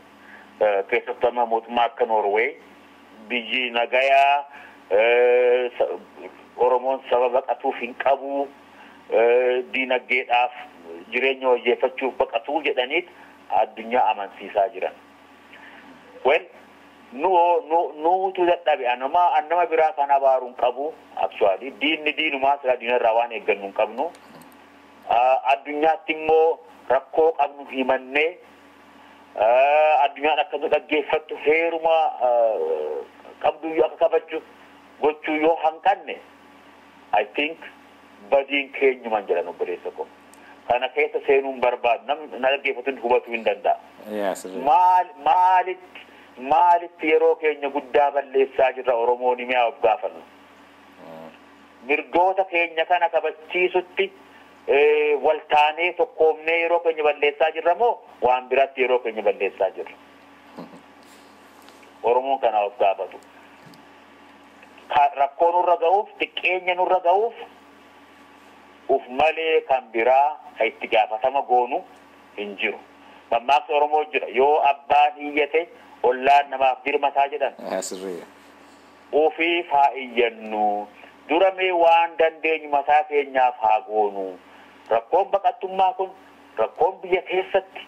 keessattuu amma mootummaa akka Norway biyyi nagayaa Oromoon sababa baqatuuf hin qabu diinagdeedhaaf jireenya hojjeeffachuuf baqatuu jedhaniit addunyaa amansiisaa jiran. Nuutu dadhabe annama biraa kan abaaruun qabu actually diinumaa sila diinarraa waan eeggannu hin qabnu addunyaatti immoo rakkoo qabnu himannee addunyaan akka nu dhaggeeffattu heeruma qabduyyuu akka kabajju gochuu yoo hanqanne I think badiin keenyumaan jedhan obboleessa koo kana keessa seenuun barbaadu namni na dhaggeeffatuun hubatuu hin danda'a. Maalitti yeroo keenya guddaa balleessaa jirra Oromoon himee of gaafannu. Mirgoota keenya kana kabachiisutti waltaanee tokkoomnee yeroo keenya balleessaa jirra moo waan biraatti yeroo keenya balleessaa jirra. Oromoon kana of gaafatu. Rakkoo nurra ga'uuf xiqqeenya nurra ga'uuf uf malee kan biraa kan itti gaafatama goonu hin jiru. Mammaaksa Oromoo jira yoo abbaan hiyyate ollaan namaaf dirmataa jedhan. Ofii haa iyyannu duramee waan dandeenyu mataa keenyaaf haa goonu. Rakkoon baqattummaa kun rakkoon biyya keessatti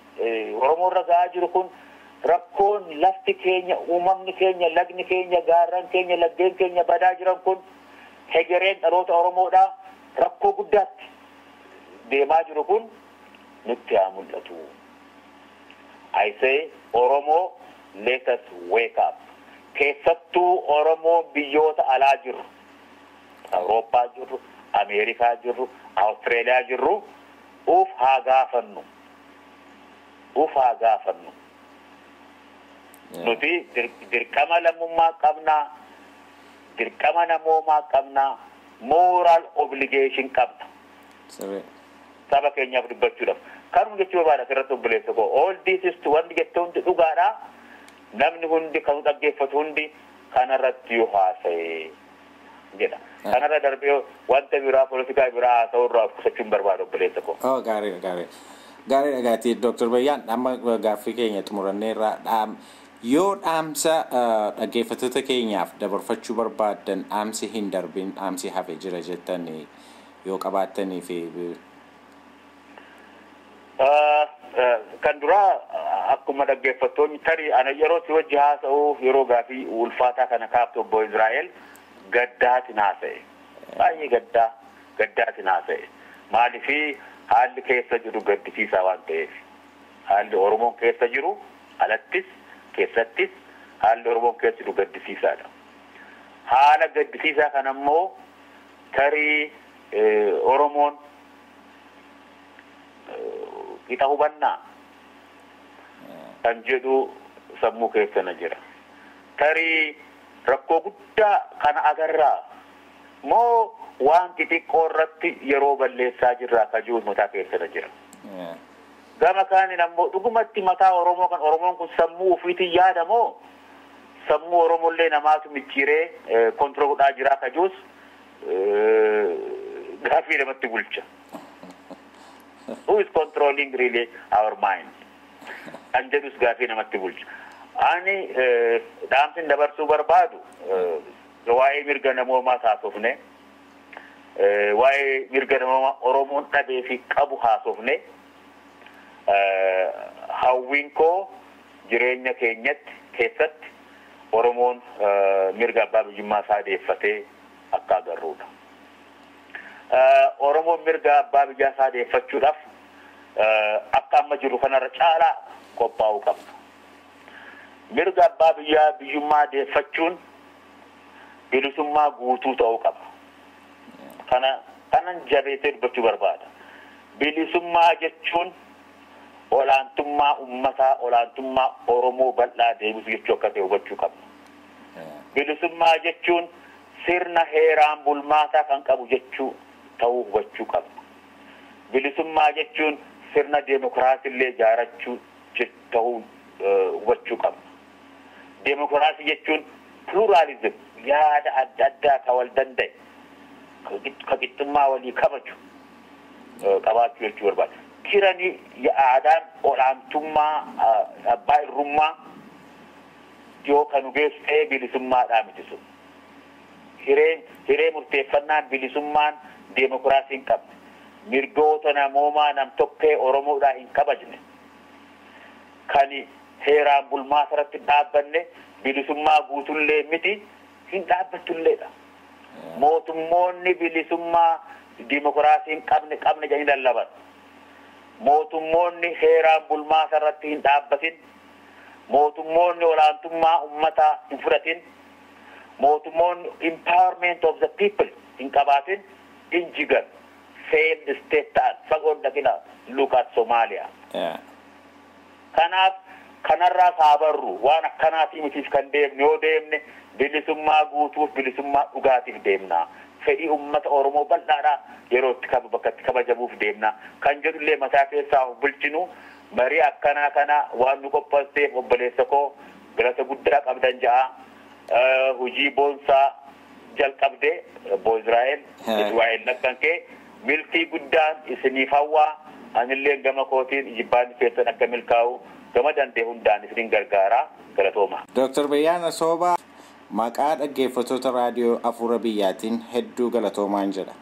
Oromoo irra ga'aa jiru kun rakkoon lafti keenya, uumamni keenya, lagni keenya, gaarran keenya, laggeen keenya badaa jiran kun hegereen dhaloota Oromoodhaa rakkoo guddaatti deemaa jiru kun nutti haa mul'atu. I say Oromoo, let us wake up. Keessattuu Oromoo biyyoota alaa jirru, Awurooppaa jirru, Ameerikaa jirru, Awustreeliyaa jirru, uf haa gaafannu. Nuti dirqama lammummaa qabnaa, dirqama namoomaa qabnaa, moral obligation qabna. Saba keenyaaf dubbachuudhaaf. Kanuma jechuu barbaada asirratti obboleessa koo. All this is to wanti jettu hundi dhugaadha. Namni hundi kan dhaggeeffatu hundi kanarratti yoo haasa'e jedha. Kanarra darbee wanta biraa poolitikaa biraa haasa'uu irraa of qusachuun barbaada obboleessa koo. Gaarii dhagaati Dr. Bayyaan amma gaaffii keenya xumuranneerra yoo dhaamsa dhaggeeffattoota keenyaaf dabarfachuu barbaadan dhaamsi hin darbin dhaamsi hafe jira jettanii yoo qabaattanii fi kan duraa akkuma dhaggeeffattoonni tarii ana yeroo si wajji haasa'u yeroo gaafii ulfaataa kana kaaftu obbo Israa'el gaddaatiin haasa'e. Baay'ee gaddaatiin haasa'e. Maaliifii haalli keessa jiru gaddisiisaa waan ta'eef. Haalli Oromoon keessa jiru alattis keessattis haalli Oromoon keessa jiru gaddisiisaadha. Haala gaddisiisaa kana immoo tarii Oromoon qixa hubannaa kan jedhu sammuu keessa na jira. Tarii rakkoo guddaa kana agarraa moo waan xixiqqoo irratti yeroo balleessaa jirraa kajuun mataa keessa na jira. Gama kaaniin ammoo dhugumatti mataa Oromoo kan Oromoon kun sammuu ofiitiin yaada moo sammuu Oromollee namaatu micciiree kontrol godhaa jiraa kajuus gaafii namatti bulcha. Who is controlling really our mind? And jedhus gaafii namatti bulcha. Ani dhaamsin dabarsuu barbaadu waa'ee mirga namoomaa haasofne, waa'ee mirga namoomaa Oromoon dhabee fi qabu haasofne, hawwiin koo jireenya keenyatti keessatti Oromoon mirga abbaa biyyummaa isaa deeffatee akka agarruudha. Oromoon mirga abbaa biyyaa isaa deeffachuudhaaf akka amma jiru kanarra caalaa qophaa'uu qabna. Mirga abbaa biyyaa biyyummaa deeffachuun bilisummaa guutuu ta'uu qaba. Kanan jabeessee dubbachuu barbaada. Bilisummaa jechuun olaantummaa ummataa, olaantummaa Oromoo bal'aa deebisu jechuu akka ta'e hubachuu qabna. Bilisummaa jechuun sirna heeraan bulmaataa kan qabu jechuu ta'uu hubachuu qabna. Bilisummaa jechuun sirna deemokiraasiillee ijaarachuu ta'uu hubachuu qabna. Deemokiraasii jechuun pluralizim, yaada adda addaa kan wal danda'e, ka qixxummaa walii kabaju qabaachuu jechuu barbaada. Kirani aadaan olaantummaa abbaa irrummaa yoo kan geessee bilisummaadhaa miti sun. Hiree murteeffannaan bilisummaan deemokiraasiin qabne. Mirgoota namoomaa nam-tokkee Oromoodhaa hin kabajne. Kan heeraan bulmaata irratti dhaabbanne bilisummaa guutullee miti hin dhaabbattulleedha. Mootummoonni bilisummaa deemokiraasiin qabne jedhanii lallaban. Mootummoonni heeraan bulmaata irratti hin dhaabbatin. Mootummoonni olaantummaa ummataa hin fudhatin. Mootummoonni empowerment of the people hin qabaatin hin jigan. Failed state ta'an fagoon dhaqina look at Somalia. Kanaaf kanarraa saabarru waan akkanaatii mitiif kan deemne yoo deemne bilisummaa guutuuf bilisummaa dhugaatiif deemna. Fedhii ummata Oromoo bal'aadhaa yeroo itti bakka itti kabajamuuf deemna. Kan jedhullee mataa keessaa of bulchinu marii akkanaa kana waan nu qopheesseef obboleessa koo galata guddaa qabdan ja'a. Hojii boonsaa jalqabde obbo Israa'el naggan kee milkii guddaan isiniif hawwaa anillee gama kootiin jibbaan keessan akka milkaa'u gama dandee hundaan isinin gargaara galatooma. Dr. Bayyaan Soobaa maqaa dhaggeeffattoota raadiyoo Afuura Biyyaatiin hedduu galatoomaan jedha.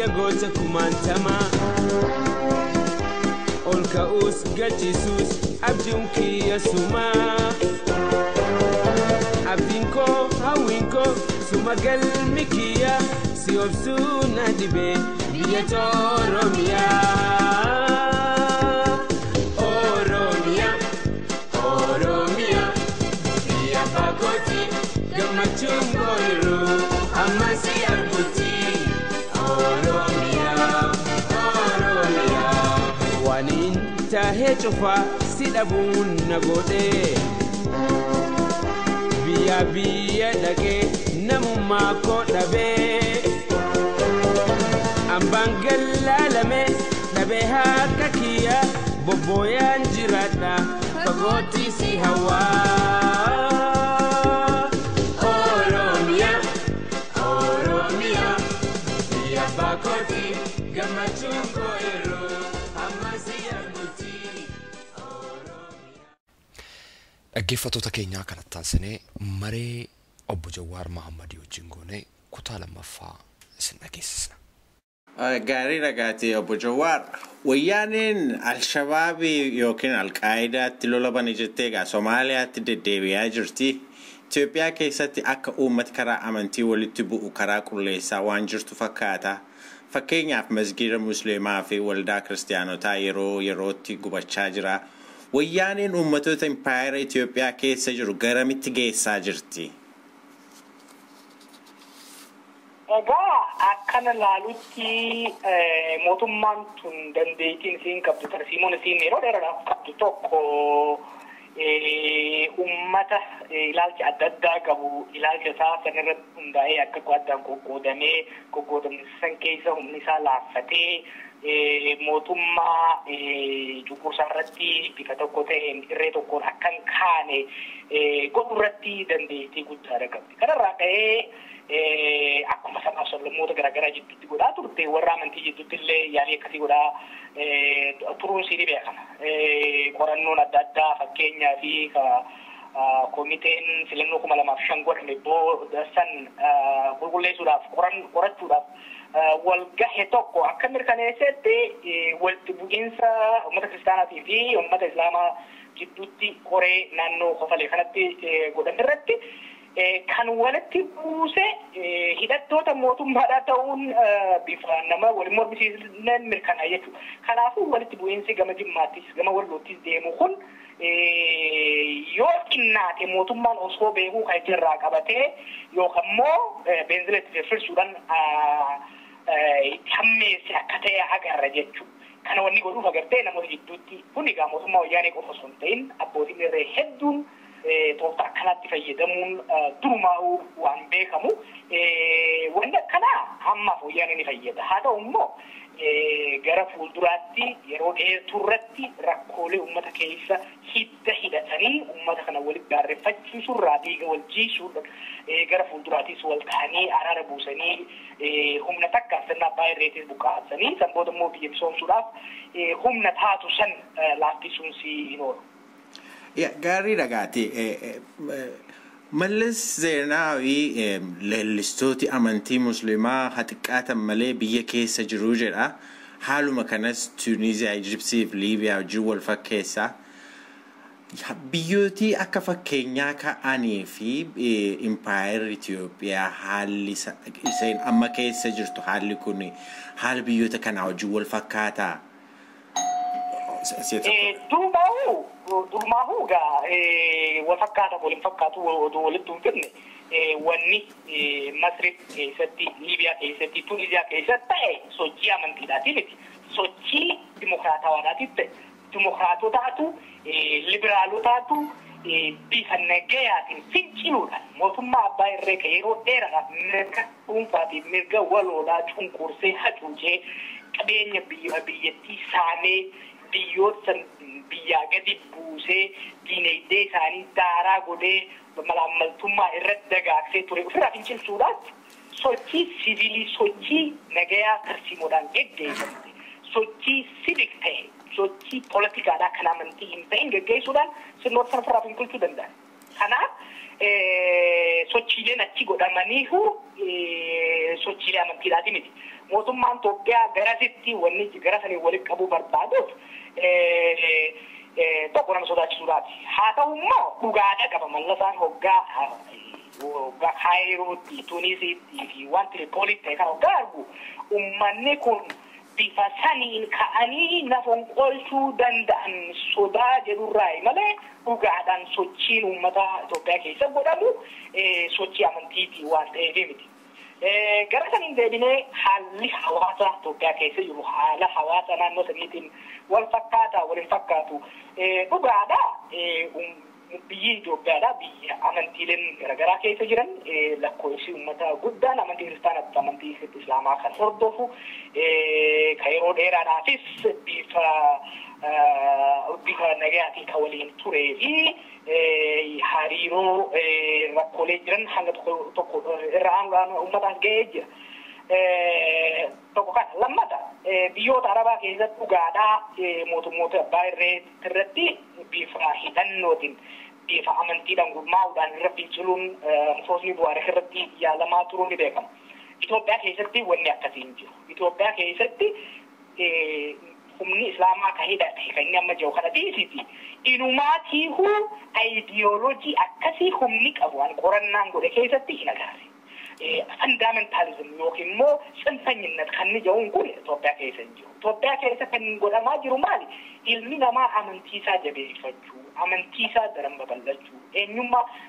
biyya goota kumaantamaa ol ka'uus galchisuus abjuun kiyya sumaa abdiin koo hawwiin koo suma galmi kiyya si obsuu na dhibee biyya Oromiyaa. Chungoiru amasi arbuti Oromia Oromia wanin tahe chofa sidabun nagode biya dage namuma ko dabe ambangal lalame dabe hakakiya boboyan jirata pagoti si hawa dhaggeeffattoota keenyaa kanatti aansinee maree obbo Jawaar Mohammad wajjin goone kutaa lammaffaa isin dhageessisna. Gaarii ragaati obbo Jawaar wayyaaneen Al-Shabaabii yookiin Al-Qaayidaatti lola bane jettee egaa Somaaliyaatti deddeebi'aa jirti. Itoophiyaa keessatti akka uummata karaa amantii walitti bu'u karaa qulleessaa waan jirtu fakkaata. Fakkeenyaaf masgiida Musliimaa fi waldaa Kiristaanotaa yerootti gubachaa jira. Wayyaaneen uummatoota impaayera Itoophiyaa keessa jiru garamitti geessaa jirti? Egaa akkana laalutti mootummaan tun dandeettiin isiin qabdu tarsiimoon isiin yeroo dheeraadhaaf qabdu tokko ummata ilaalcha adda addaa qabu ilaalcha isaa sanirratti hundaa'ee akka addaan qoqqoodamee san keessa humni isaa laaffatee mootummaa cunqursaa irratti bifa tokko ta'een irree tokkoon akkan kaane godhu irratti dandeettii guddaadha qabdi. Kanarraa ka'ee akkuma sabaaf sablammoota garaagaraa jidduutti godhaa turte warra amantii jidduutti illee yaalii akkasii godhaa turuun siini beekama. Qorannoon adda addaa fakkeenyaa fi komiteen filannoo 2005 godhame booda san qulqulleessuudhaaf qorachuudhaaf wal gahe tokko akka mirkaneessetti walitti bu'iinsa uummata kiristaanaatii fi uummata islaamaa jidduutti qoree naannoo Kofalee kanatti godhame irratti kan walitti buuse hidhattoota mootummaadhaa ta'uun bifa nama waliin mormisiisneen mirkanaa jechuudha. Kanaafuu walitti bu'iinsi gama Jimmaattis gama Walloottis deemu kun yoo xinnaate mootummaan osoo beekuu kan jirraa qabatee yookaan immoo beenzila itti firfirsuudhaan hammeesse akka ta'e agarra jechuudha. Kana wanni godhuuf agartee namoota jidduutti kun egaa mootummaa wayyaanee qofa osoo hin ta'in abbootiin irree hedduun tooftaa akkanaatti fayyadamuun durumaa waan beekamu wanni akkanaa hammaaf wayyaanee ni fayyada. Haa ta'u immoo gara fuulduraatti yeroo dheertuurratti rakkoolee uummata keessa hidda hidhatanii uummata kana walitti gaarreeffachiisuurraa dhiiga wal jiisuudhaan gara fuulduraattis wal ta'anii araara buusanii humna takka sirna abbaa irreetis buqqaasanii san booda immoo biyya misoomsuudhaaf humna taatu san laaffisuun si hin oolu. Gaarii dhagaati. Mallas Zeenaawi leellistooti amantii musliimaa haxiqqaatan malee biyya keessa jiru jedha. Haaluma kanas Tuuniziyaa, Ijipsii fi Liibiyaa wajjin wal fakkeessa. Biyyooti akka fakkeenyaa ka'anii fi impaayerri Itoophiyaa haalli isheen amma keessa jirtu haalli kun haala biyyoota kanaa wajjin wal fakkaataa? Durumaahu gaa wal fakkaata waliin fakkaatu walitti hin finne wanni Masrii keessatti, Liibiyaa keessatti, Tuuniziyaa keessatti ta'e sochii amantiidhaatii miti. Sochii dimokiraatawaadhaatii ta'e dimokiraatotaatu liberaalotaatu bifa nagayaatiin finciluudhaan mootummaa abbaa irree kan yeroo dheeraadhaaf mirga dhuunfaatiif mirga waloodhaa cunqursee hacuucee qabeenya biyyattii saamee biyyoota biyyaa gadi buusee diinagdee isaanii daaraa godhee malaammaltummaa irratti dagaagsee ture ofirraa fincilsuudhaaf sochii siviilii sochii nagayaa tarsiimoodhaan geggeeffamte sochii siviik ta'e sochii poolitikaadhaa kan amantii hin ta'in geggeessuudhaan sirnoota sana ofirraa fincilchuu danda'an. Kanaaf sochiileen achi godhamaniifu sochiilee amantiidhaati miti. mootummaan Itoophiyaa garasitti wanni gara sanii walitti qabuu barbaaduuf tokko nama sodaachisuudhaati. Haa ta'u immoo dhugaadha qaba mallasaan hoggaa Kaayirootti, Tunisiitti fi wanti Tripoolitti ta'e kan hoggaa argu uummanni kun bifa saniin ka'anii nafoon qolchuu danda'an sodaa jedhurraa malee dhugaadhaan sochiin uummata Itoophiyaa keessa godhamu sochii amantiitii waan ta'eef miti. Gara saniin deebinee haalli hawaasa Itoophiyaa keessa jiru haala hawaasa naannoo saniitiin wal fakkaataa waliin fakkaatu dhugaadha. Biyyi Itoophiyaadha biyya amantiileen garaagaraa keessa jiran lakkoofsi uummata guddaan amantii kiristaanaatti amantii islaamaa kan hordofu kan yeroo dheeraadhaafis bifa nagayaatiin kan waliin turee fi hariiroo rakkoolee jiran hanga tokko irraa uummataas ga'ee jira. Tokko kana lammata biyyoota arabaa keessatti dhugaadhaa mootummoota abbaa irratti bifa hidhannootiin bifa amantiidhaan gurmaa'uudhaan irra finciluun Moosni Buhaarii irratti yaalamaa turuun ni beekama. Itoophiyaa keessatti wanni akkasii hin jiru. Itoophiyaa keessatti humni islaamaa kan hidhate kan inni amma jiru kana dhiisiti. Inumaatiihuu ayidiyooloojii akkasii humni qabu waan qorannaan godhe keessatti hin agarre. Fundamentalism yookiin immoo sanfanyinnat kan ni jedhuun kun Itoophiyaa keessa hin jiru. Itoophiyaa keessa kan godhamaa jiru maali? Ilmi namaa amantiisaa jabeeffachuu, amantiisaa daran babal'achuu,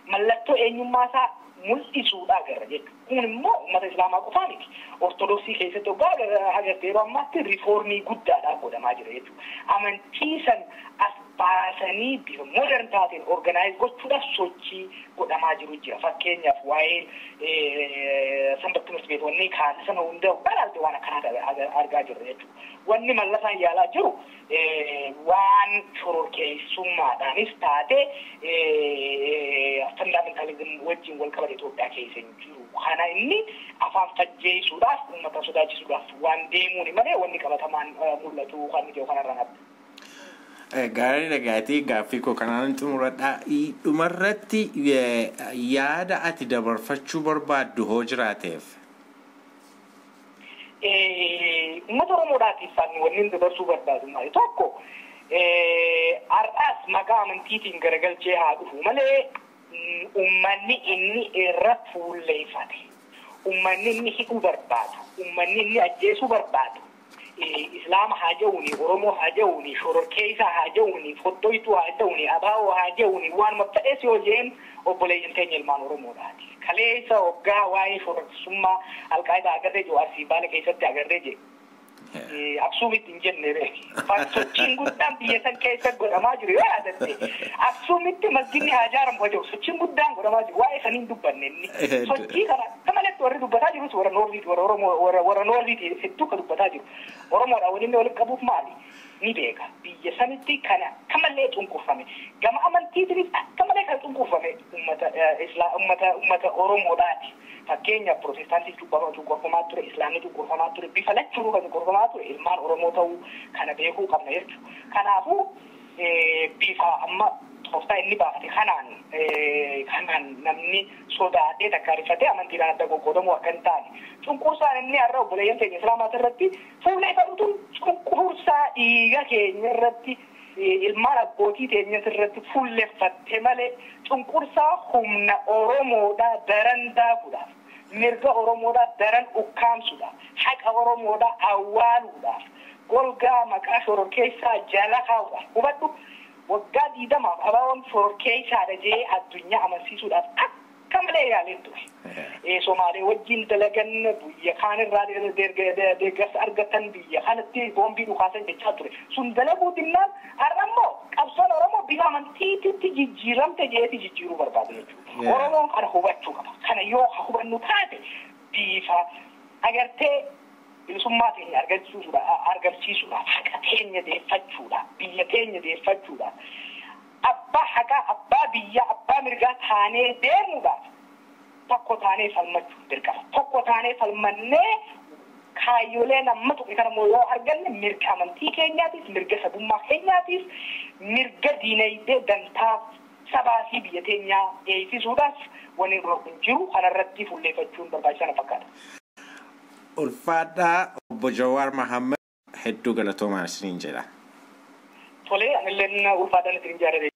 mallattoo eenyummaasaa mul'isuudha agarra jechuudha. Kun immoo uummata islaamaa qofaa miti. Ortodoksii keessatti hoggaa agartee yeroo ammaatti riifoormii guddaadhaan godhamaa jira jechuudha. Amantiisan as baasanii bifa modern taateen organize gochuudhaaf sochii godhamaa jiru jira. Fakkeenyaaf waa'ee sanbata timirti beekonni kaasee sana hunda balaalte waan akkanaa argaa jirra jechuudha. Wanni mallasaan yaalaa jiru waan shororkeessummaadhaanis taate fundamentalism wajjin wal qabate Itoophiyaa keessa hin jiru. Kana inni afaan fajjeessuudhaaf uummata sodaachisuudhaaf waan deemuun malee wanni qabatamaan mul'atu kan nuti kanarraan abda. Gaarii dhagaatii gaaffii koo kanaan xumuradhaa. Dhumarratti yaada ati dabarfachuu barbaaddu hoo jiraateef? Uummata Oromoodhaatiif wanni dabarsuu barbaadu maali? Tokko har'aas maqaa amantiitiin garagalchee haa dhufu malee uummanni inni irra fuulleeffate, uummanni inni hidhuu barbaadu, uummanni inni ajjeesuu barbaadu. Islaama haa ja'uuni, Oromoo haa ja'uuni, shororkeessaa haa ja'uuni, fottoituu haa ja'uuni, abaa'oo haa ja'uuni, waan matta'ees yoo jeen obboleeyyan teenya ilmaan Oromoodhaati. Kaleessa hoggaa waa'ee shororkeessummaa Alqaayidaa agarree jiru Arsii Baale keessatti agarree jiru. Aksuumitti hin jenne beeki. Sochiin guddaan biyya san keessa godhamaa jiru yoo yaadatte. Aksuumitti masjidni haa ijaaramu haa jiru. Sochiin guddaan godhamaa jiru. Waa'ee saniin dubbanne inni. Sochii kana kamalatti warri dubbataa jirus warra Noorziiti, warra Oromoo, warra Noorziiti hedduu kan dubbataa jiru. Oromoodhaan waliin walitti qabuuf maali? Ni beeka. Biyya sanitti kana kamallee cunqurfame. Gama amantiitiinis akkamalee kan cunqurfame uummata Oromoodhaati. Fakkeenyaaf Pirotestaantii cunqurfamaa ture, Islaamni cunqurfamaa ture, bifa lachuu kan cunqurfamaa ture ilmaan Oromoo ta'uu kana beekuu qabna jechuudha. Kanaafuu bifa amma tooftaa inni baafate kanaan namni sodaatee takkaarifatee amantiidhaan adda qoqqoodamuu akka hin taane. Cunqursaan inni har'a obboleeyyan keenya Islaamaa irratti fuulleeffatuun cunqursaa dhiiga keenya irratti ilmaan abbootii teenyas irratti fuulleeffatte malee cunqursaa humna Oromoodhaa daran daakuudhaaf, mirga Oromoodhaa daran ukkaamsuudhaaf, haqa Oromoodhaa awwaaluudhaaf, golgaa maqaa shororkeessaa jala kaa'uudhaaf. Hubadhu waggaa 20 abaawoon shororkeessaadha jedhee addunyaa amansiisuudhaaf akka malee yaalee ture. Somaalee wajjin dalagan biyya kaan irraa deeggarsa argatan biyya kanatti boombii dhukaasan jechaa ture. Sun dalaguu dinnaan har'a immoo qabsoon Oromoo bifa amantiitti jijjiiramte jedheeti jijjiiruu barbaada jechuudha. Oromoon kana hubachuu qaba. Kana yoo hubannu taate bifa agartee bilisummaa keenya argamsiisuudhaaf, haqa keenya deeffachuudhaaf, biyya keenya deeffachuudhaaf, abbaa haqaa, abbaa biyya, abbaa mirgaa taanee deemuudhaaf tokko taanee falmachuu dirqama. Tokko taanee falmannee kaayyoolee namma tuqe kana yoo arganne mirga amantii keenyaatiif, mirga sabummaa keenyaatiif, mirga diinagdee dantaa sabaa fi biyya keenyaa eegsisuudhaaf wanni jiru kanarratti fuulleeffachuun barbaachisaa fakkaata. Ulfaadhaa obbo Jawaar Mahammad hedduu galatoomaa isiniin jedha. Tole anilleen ulfaadhaan isin jaalladhe.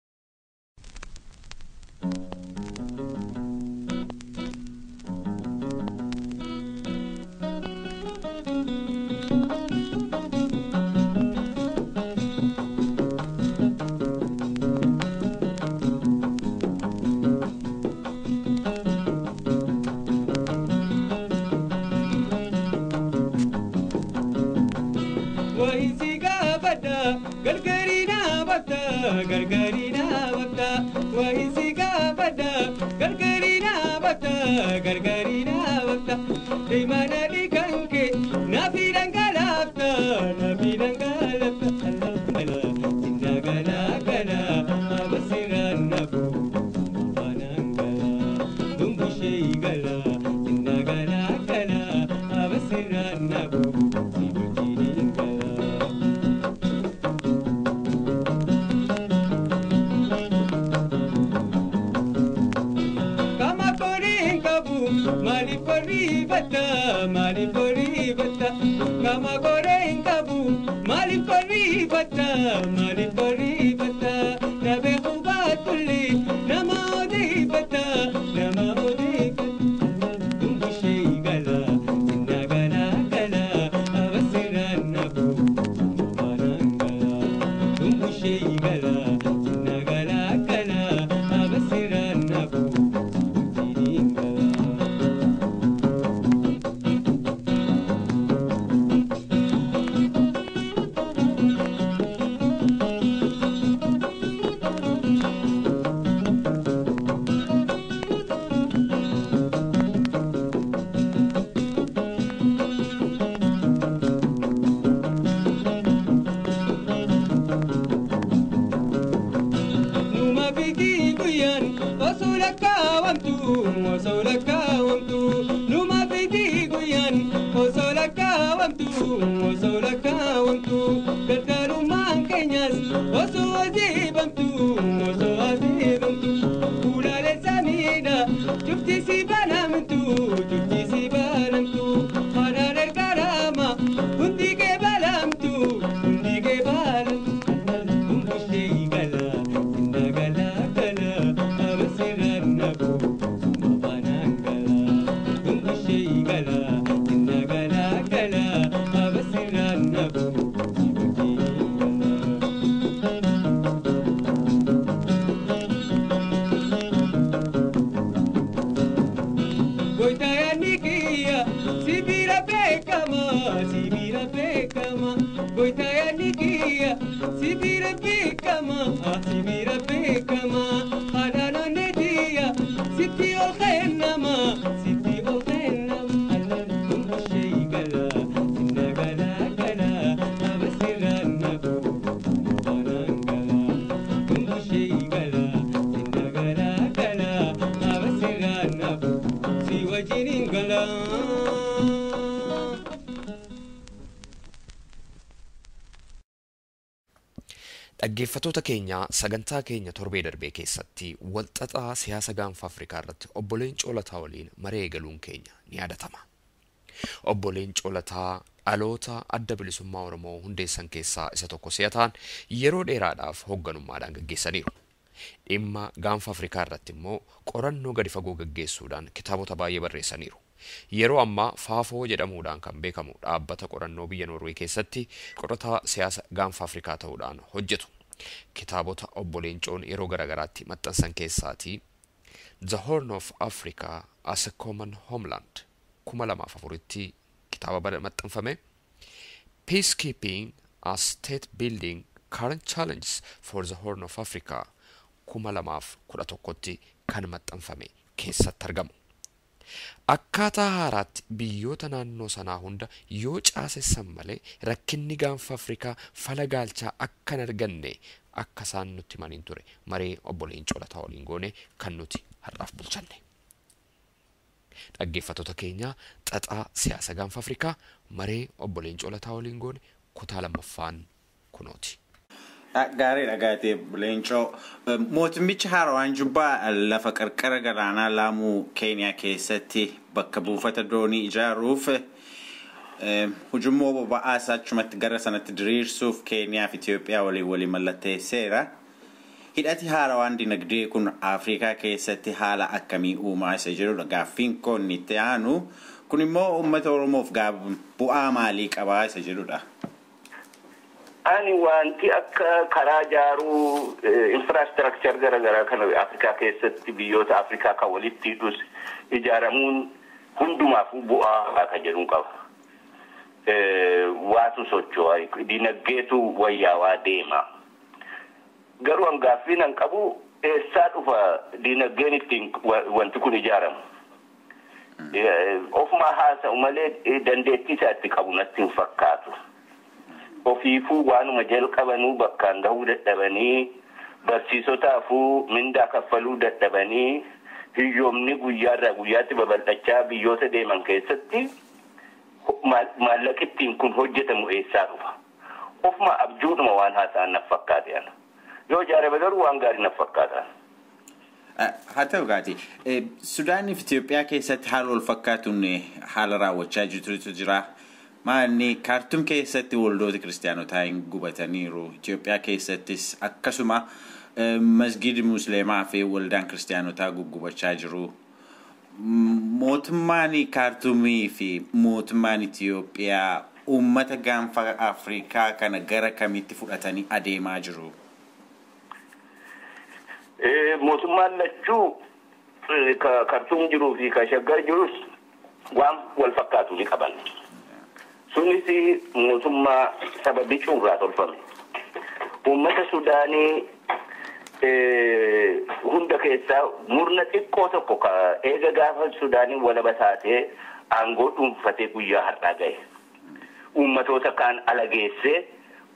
Dhaggeeffattoota keenya sagantaa keenya torbee darbee keessatti walxaxaa siyaasa gaanfa Afrikaa irratti obbo Leencoo Lataa waliin maree eegaluun keenya ni yaadatama. Obbo Leencoo Lataa dhaloota adda bilisummaa Oromoo hundeessan keessaa isa tokko si'a ta'an yeroo dheeraadhaaf hoogganummaadhaan gaggeessaniiru. Dhimma gaanfa Afrikaa irratti immoo qorannoo gadi fagoo gaggeessuudhaan kitaabota baay'ee barreessaniiru. Yeroo ammaa Faafoo jedhamuudhaan kan beekamu dhaabbata qorannoo biyya Noorwee keessatti qorataa siyaasa gaanfa Afrikaa ta'uudhaan hojjetu. Kitaabota obbo Leencoon yeroo garagaraatti maxxansan keessaati The Horn of Africa as a Common Homeland 2004tti kitaaba maxxanfame, Peacekeeping as State Building Current Challenges for the Horn of Africa 2011tti kan maxxanfame keessatti argamu. Akkaataa haaraatti biyyoota naannoo sanaa hunda yoo caasessan malee rakkinni gaanfa Afrikaa fala gaalchaa akka hin arganne akka isaan nutti himaniin ture maree obbo Leencoo Lataa waliin goone kan nuti har'aaf bulchanne. Dhaggeeffattoota keenya xaxaa siyaasa gaanfa Afrikaa maree obbo Leencoo Lataa waliin goone kutaa lammaffaan kunooti. Gaarii dhagaatee Leencoo mootummichi Harawaan Jubbaa lafa qarqara galaanaa Laamuu Keeniyaa keessatti bakka buufata doonii ijaaruuf hujummoo boba'aa achumatti gara sanatti diriirsuuf Keeniyaa fi Itoophiyaa walii mallatteesseera. Hidhati haarawaan dinagdee kun Afrikaa keessatti haala akkamii uumaa isa jirudha gaaffiin koon itti aanu kun immoo uummata Oromoof bu'aa maalii qabaa isa jedhudha. Ani wanti akka karaa jaaruu infrastructure garagaraa kan Afrikaa keessatti biyyoota Afrikaa kan walitti hidhus ijaaramuun hundumaafuu bu'aa akka jedhuun qaba. Waatu socho'aa dinagdeetu wayyaawaa deema. Garuu hangaaffiin an qabu eessaa dhufa dinagdeen ittiin wanti kun ijaaramu. Ofumaa haasa'u malee dandeettii isaatti qabu natti hin fakkaatu. Ofiifuu waanuma jalqabanuu bakkaan gahuu dadhabanii barsiisotaafuu mindaa kaffaluu dadhabanii hiyyoomni guyyaarraa guyyaatti babal'achaa biyyoota deeman keessatti maallaqittiin kun hojjetamu eessaa dhufa. Ofuma abjuudhuma waan haasa'an natti fakkaate ana. Yoo ijaarame garuu waan gaarii natti fakkaata. Haa ta'u gaati. Sudaanii fi Itoophiyaa keessatti haala wal fakkaatuun haala raawwachaa jirtu jira. Maanni Kaartum keessatti waldoota kiristaanotaa hin gubataniiru. Itoophiyaa keessattis akkasuma masgidi musliimaa fi waldaan kiristaanotaa guggubachaa jiru. Mootummaan Kaartumii fi mootummaan Itoophiyaa uummata gaanfa Afrikaa kana gara kamitti fudhatanii adeemaa jiru? Mootummaan lachuu Kaartum jiruu fi Shaggar jirus waan wal fakkaatu ni qaban. Sunis mootummaa sababii cuurraa tolfame. Uummata Sudaanii hunda keessaa murna xiqqoo tokko eega gaafa Sudaanii walaba taatee aangoo dhuunfatee guyyaa har'aa gahe. Uummatoota kaan alageessee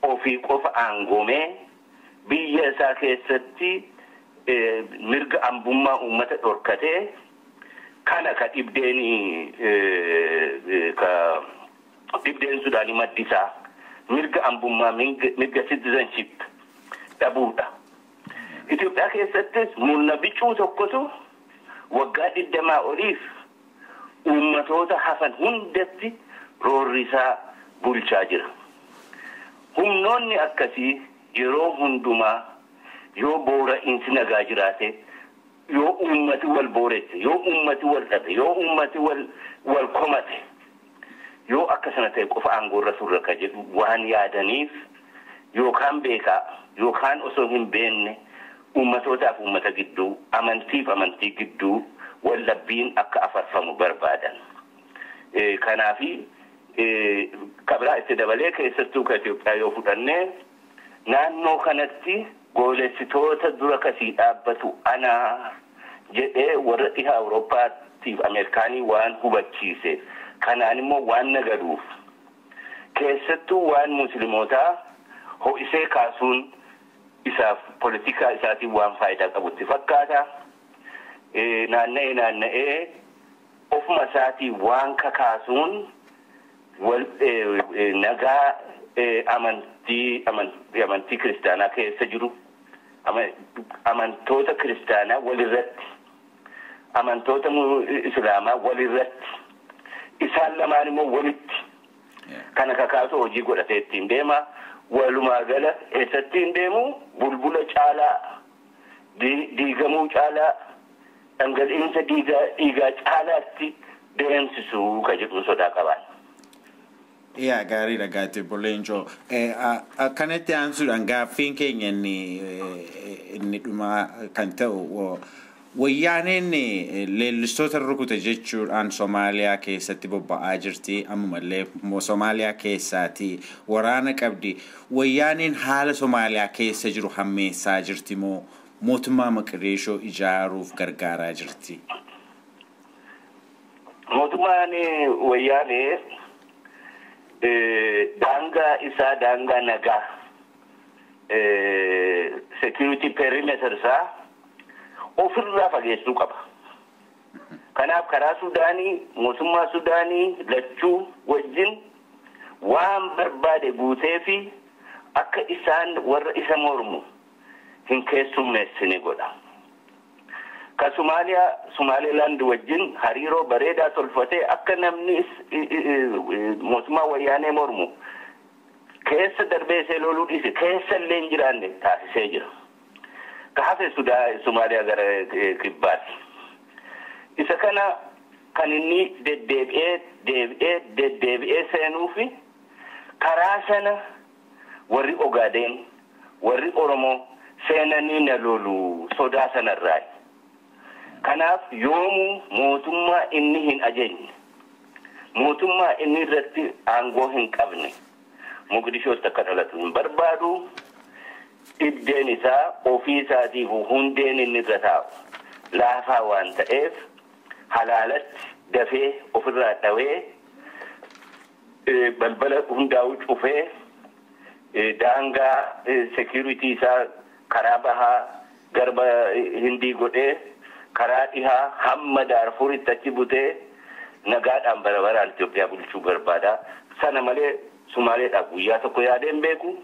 ofii qofa aangoomee biyya isaa keessatti mirga ambummaa uummata dhorkatee kana ka dhibdeen Sudaanii maddisaa mirga ambummaa mirga citizenship dhabuudha. Itoophiyaa keessattis murna bicuu tokkotu waggaa 20 oliif uummatoota hafan hundatti roorrisaa bulchaa jira. Humnoonni akkasii yeroo hundumaa yoo boora'insi nagaa jiraate yoo uummati wal booresse yoo uummati wal dhabe yoo uummati wal komate yoo akkasana ta'e qofa aangoorra surra ka jedhu waan yaadaniif yookaan beekaa yookaan osoo hin beenne uummatootaaf uummata gidduu amantiif amantii gidduu wallabbiin akka afarfamu barbaadan. Kanaafi kabraa itti dabalee keessattuu ka Itoophiyaa yoo fudhannee naannoo kanatti goolessitoota dura kasii dhaabbatu ana jedhee warra dhiha Awurooppaatiif Ameerikaanii waan hubachiise. Kanaan immoo waan nagaduuf keessattuu waan muslimootaa ho'isee kaasuun isaaf politikaa isaatiin waan faayidaa qabutti fakkaata. Naanna'ee ofuma isaatii waan kakaasuun nagaa amantii kiristaanaa keessa jiru amantoota kiristaanaa walirratti amantoota islaamaa walirratti isaan lamaan immoo walitti kana kakaasu hojii godhatee ittiin deema. Walumaa gala eessattiin deemu bulbula caalaa diigamuu caalaa dhangala'iinsa dhiigaa caalaatti deemsisuu ka jedhu sodaa qaban. Yaa gaariidha gaati Boleencoo. Akkanatti aansuudhaan gaaffiin keenya inni dhumaa kan ta'u wayyaaneen leellistoota rukute jechuudhaan Somaaliyaa keessatti bobba'aa jirti. Ammallee Somaaliyaa keessaati waraana qabdi. Wayyaaneen haala Somaaliyaa keessa jiru hammeessaa jirti moo mootummaa Maqdishoo ijaaruuf gargaaraa jirti? Mootummaan wayyaanee daangaa isaa daangaa nagaa security perimeter isaa ofirraa fageessuu qaba. Kanaaf karaa Sudaanii mootummaa Sudaanii lachuu wajjin waan barbaade guutee fi akka isaan warra isa mormu hin keessummeessine godha. ka Somaliland wajjin hariiroo bareedaa tolfatee akka namni mootummaa wayyaanee mormu keessa darbee seeloluu dhiise keessa illee hin jiraanne taasisee jira. Ka hafe Somaaliyaa gara kibbaatti. Isa kana kan inni deddeebi'ee seenuufi karaa sana warri Ogaadeen warri Oromoo seenanii na lolu sodaa sanarraa. Kanaaf yoomuu mootummaa inni hin ajajne mootummaa inni irratti aangoo hin qabne Mogadishootti akka dhalatu hin barbaadu. Iddeen isaa ofii isaatiif hundeen inni irra taa'u laafaa waan ta'eef halaalatti dafee ofirraa dhawee balbala hundaa'u cufee daangaa security isaa karaa bahaa garba Hindii godhee karaa dhihaa hamma Daarfuritti achi butee nagaadhaan barabaraan Itoophiyaa bulchuu barbaada. Sana malee Somaaleedhaaf guyyaa tokko yaadeen beeku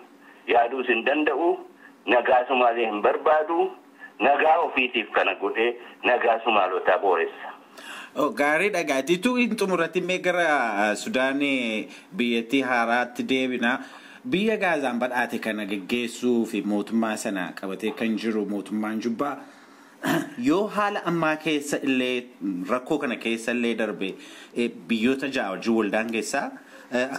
yaaduus hin danda'u. Nagaa Somaalee hin barbaadu. Nagaa ofiitiif kana godhee nagaa Somaalotaa booressa. Gaarii dhagaatiitu hin xumuratti mee gara Sudaanii biyyattii haaraatti deebina. Biyya Gaazaan badhaate kana geggeessuu fi mootummaa sana qabatee kan jiru mootummaan Jubbaa yoo haala ammaa keessa illee rakkoo kana keessa illee darbe biyyoota ja'a wajjin waldaan keessaa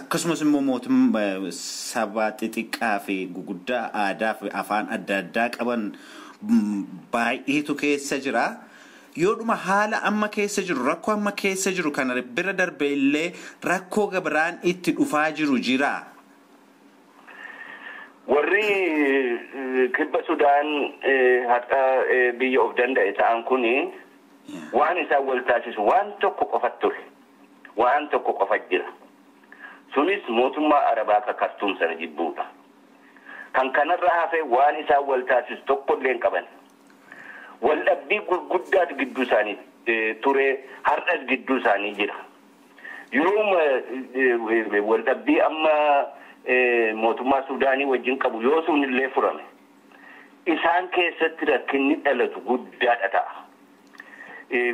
akkasumas immoo mootummaa saba xixiqqaa fi guguddaa aadaa fi afaan adda addaa qaban baay'eetu keessa jira. Yoodhuma haala amma keessa jiru rakkoo amma keessa jiru kana bira darbe illee rakkoo gabiraan itti dhufaa jiru jira. Warri kibba Sudaan har'a biyya of danda'e ta'an kuni waan isaan wal taasisu waan tokko qofa ture. Waan tokko qofa jira. Sunis mootummaa Arabaa Kartuum sana jibbuudha. Kan kanarraa hafee waan isaan wal taasisu tokko illee hin qaban. Waldhabbii gurguddaatu gidduu isaanii ture har'as gidduu isaanii jira. Yeroo waldhabbii amma mootummaa Sudaanii wajjin qabu yoo sun illee furame isaan keessatti rakkinni dhalatu guddaadha ta'a.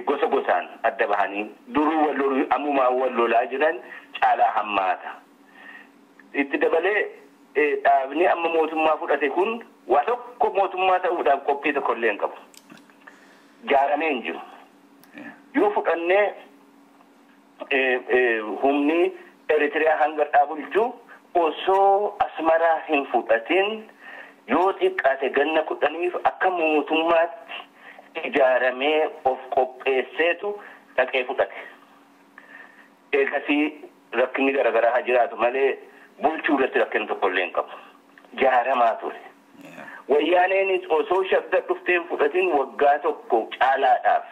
Gosa gosaan adda bahanii duruu wal ammumaa wal lolaa jiran caalaa hammaata. Itti dabalee dhaabni amma mootummaa fudhate kun waa tokko mootummaa ta'uudhaaf qophii tokko illee hin qabu. Jaaramee hin jiru. Yoo fudhannee humni Eritiriyaa hanga dhaabulchuu osoo Asmaraa hin fudhatin yoo xiqqaate ganna 10 akka mootummaatti ijaaramee of qopheesseetu dhaqee fudhate. Eegasii rakkinni garaagaraa haa jiraatu malee bulchuu irratti rakkinni tokko illee hin qabu. Jaaramaa ture. Wayyaaneenis osoo shabda dhufteen fudhatin waggaa tokko caalaadhaaf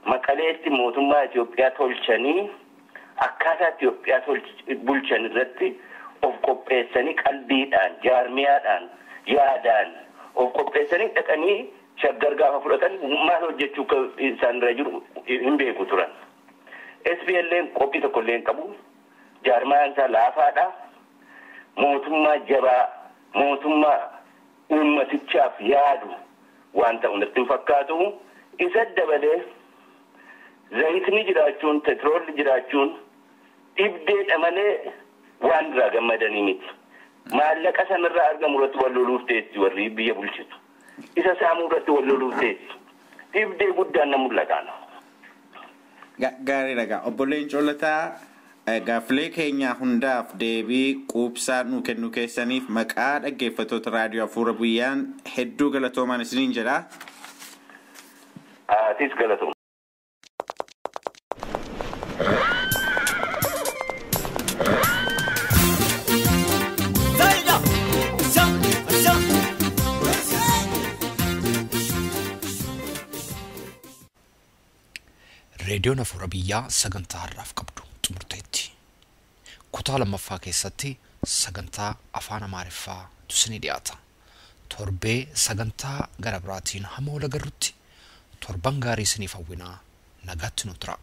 Maqaleetti mootummaa Itoophiyaa tolchanii akkaataa Itoophiyaa bulchan irratti of qopheessanii qalbiidhaan, jaarmiyaadhaan, yaadaan of qopheessanii dhaqanii shaggar gaafa fudhatan maal hojjechuu isaan irra jiru hin beeku turan. SPLN qophii tokko illee hin qabu. Jaarmiyaan isaa laafaadha. Mootummaa jabaa, mootummaa uummatichaaf yaadu waan ta'u natti hin fakkaatu. Isa dabalee zayitni jiraachuun, petroolli jiraachuun dhibdeedha malee waan irraa gammadanii miti. Maallaqa sanarraa argamu irratti wal loluuf teessi warri biyya bulchitu. Isa saamuu irratti wal loluuf teessi. Dhibdee guddaan na mul'atan. Gaarii dhagaa. Obbo Leencoo Lataa gaaffilee keenya hundaaf deebii quubsaa nu kennu keessaniif maqaa dhaggeeffattoota raadiyoo Hafuura Guyyaan hedduu galatoomaa isiniin jedha. Atis galatooma. Reediyoon Hafuura Biyyaa sagantaa har'aaf qabdu xumurteetti. Kutaa lammaffaa keessatti sagantaa afaan Amaariffaa tusinii dhiyaata. Torbee sagantaa gara biraatiin hamma wal agarrutti torban gaarii isiniif hawwinaa nagaatti nu tura.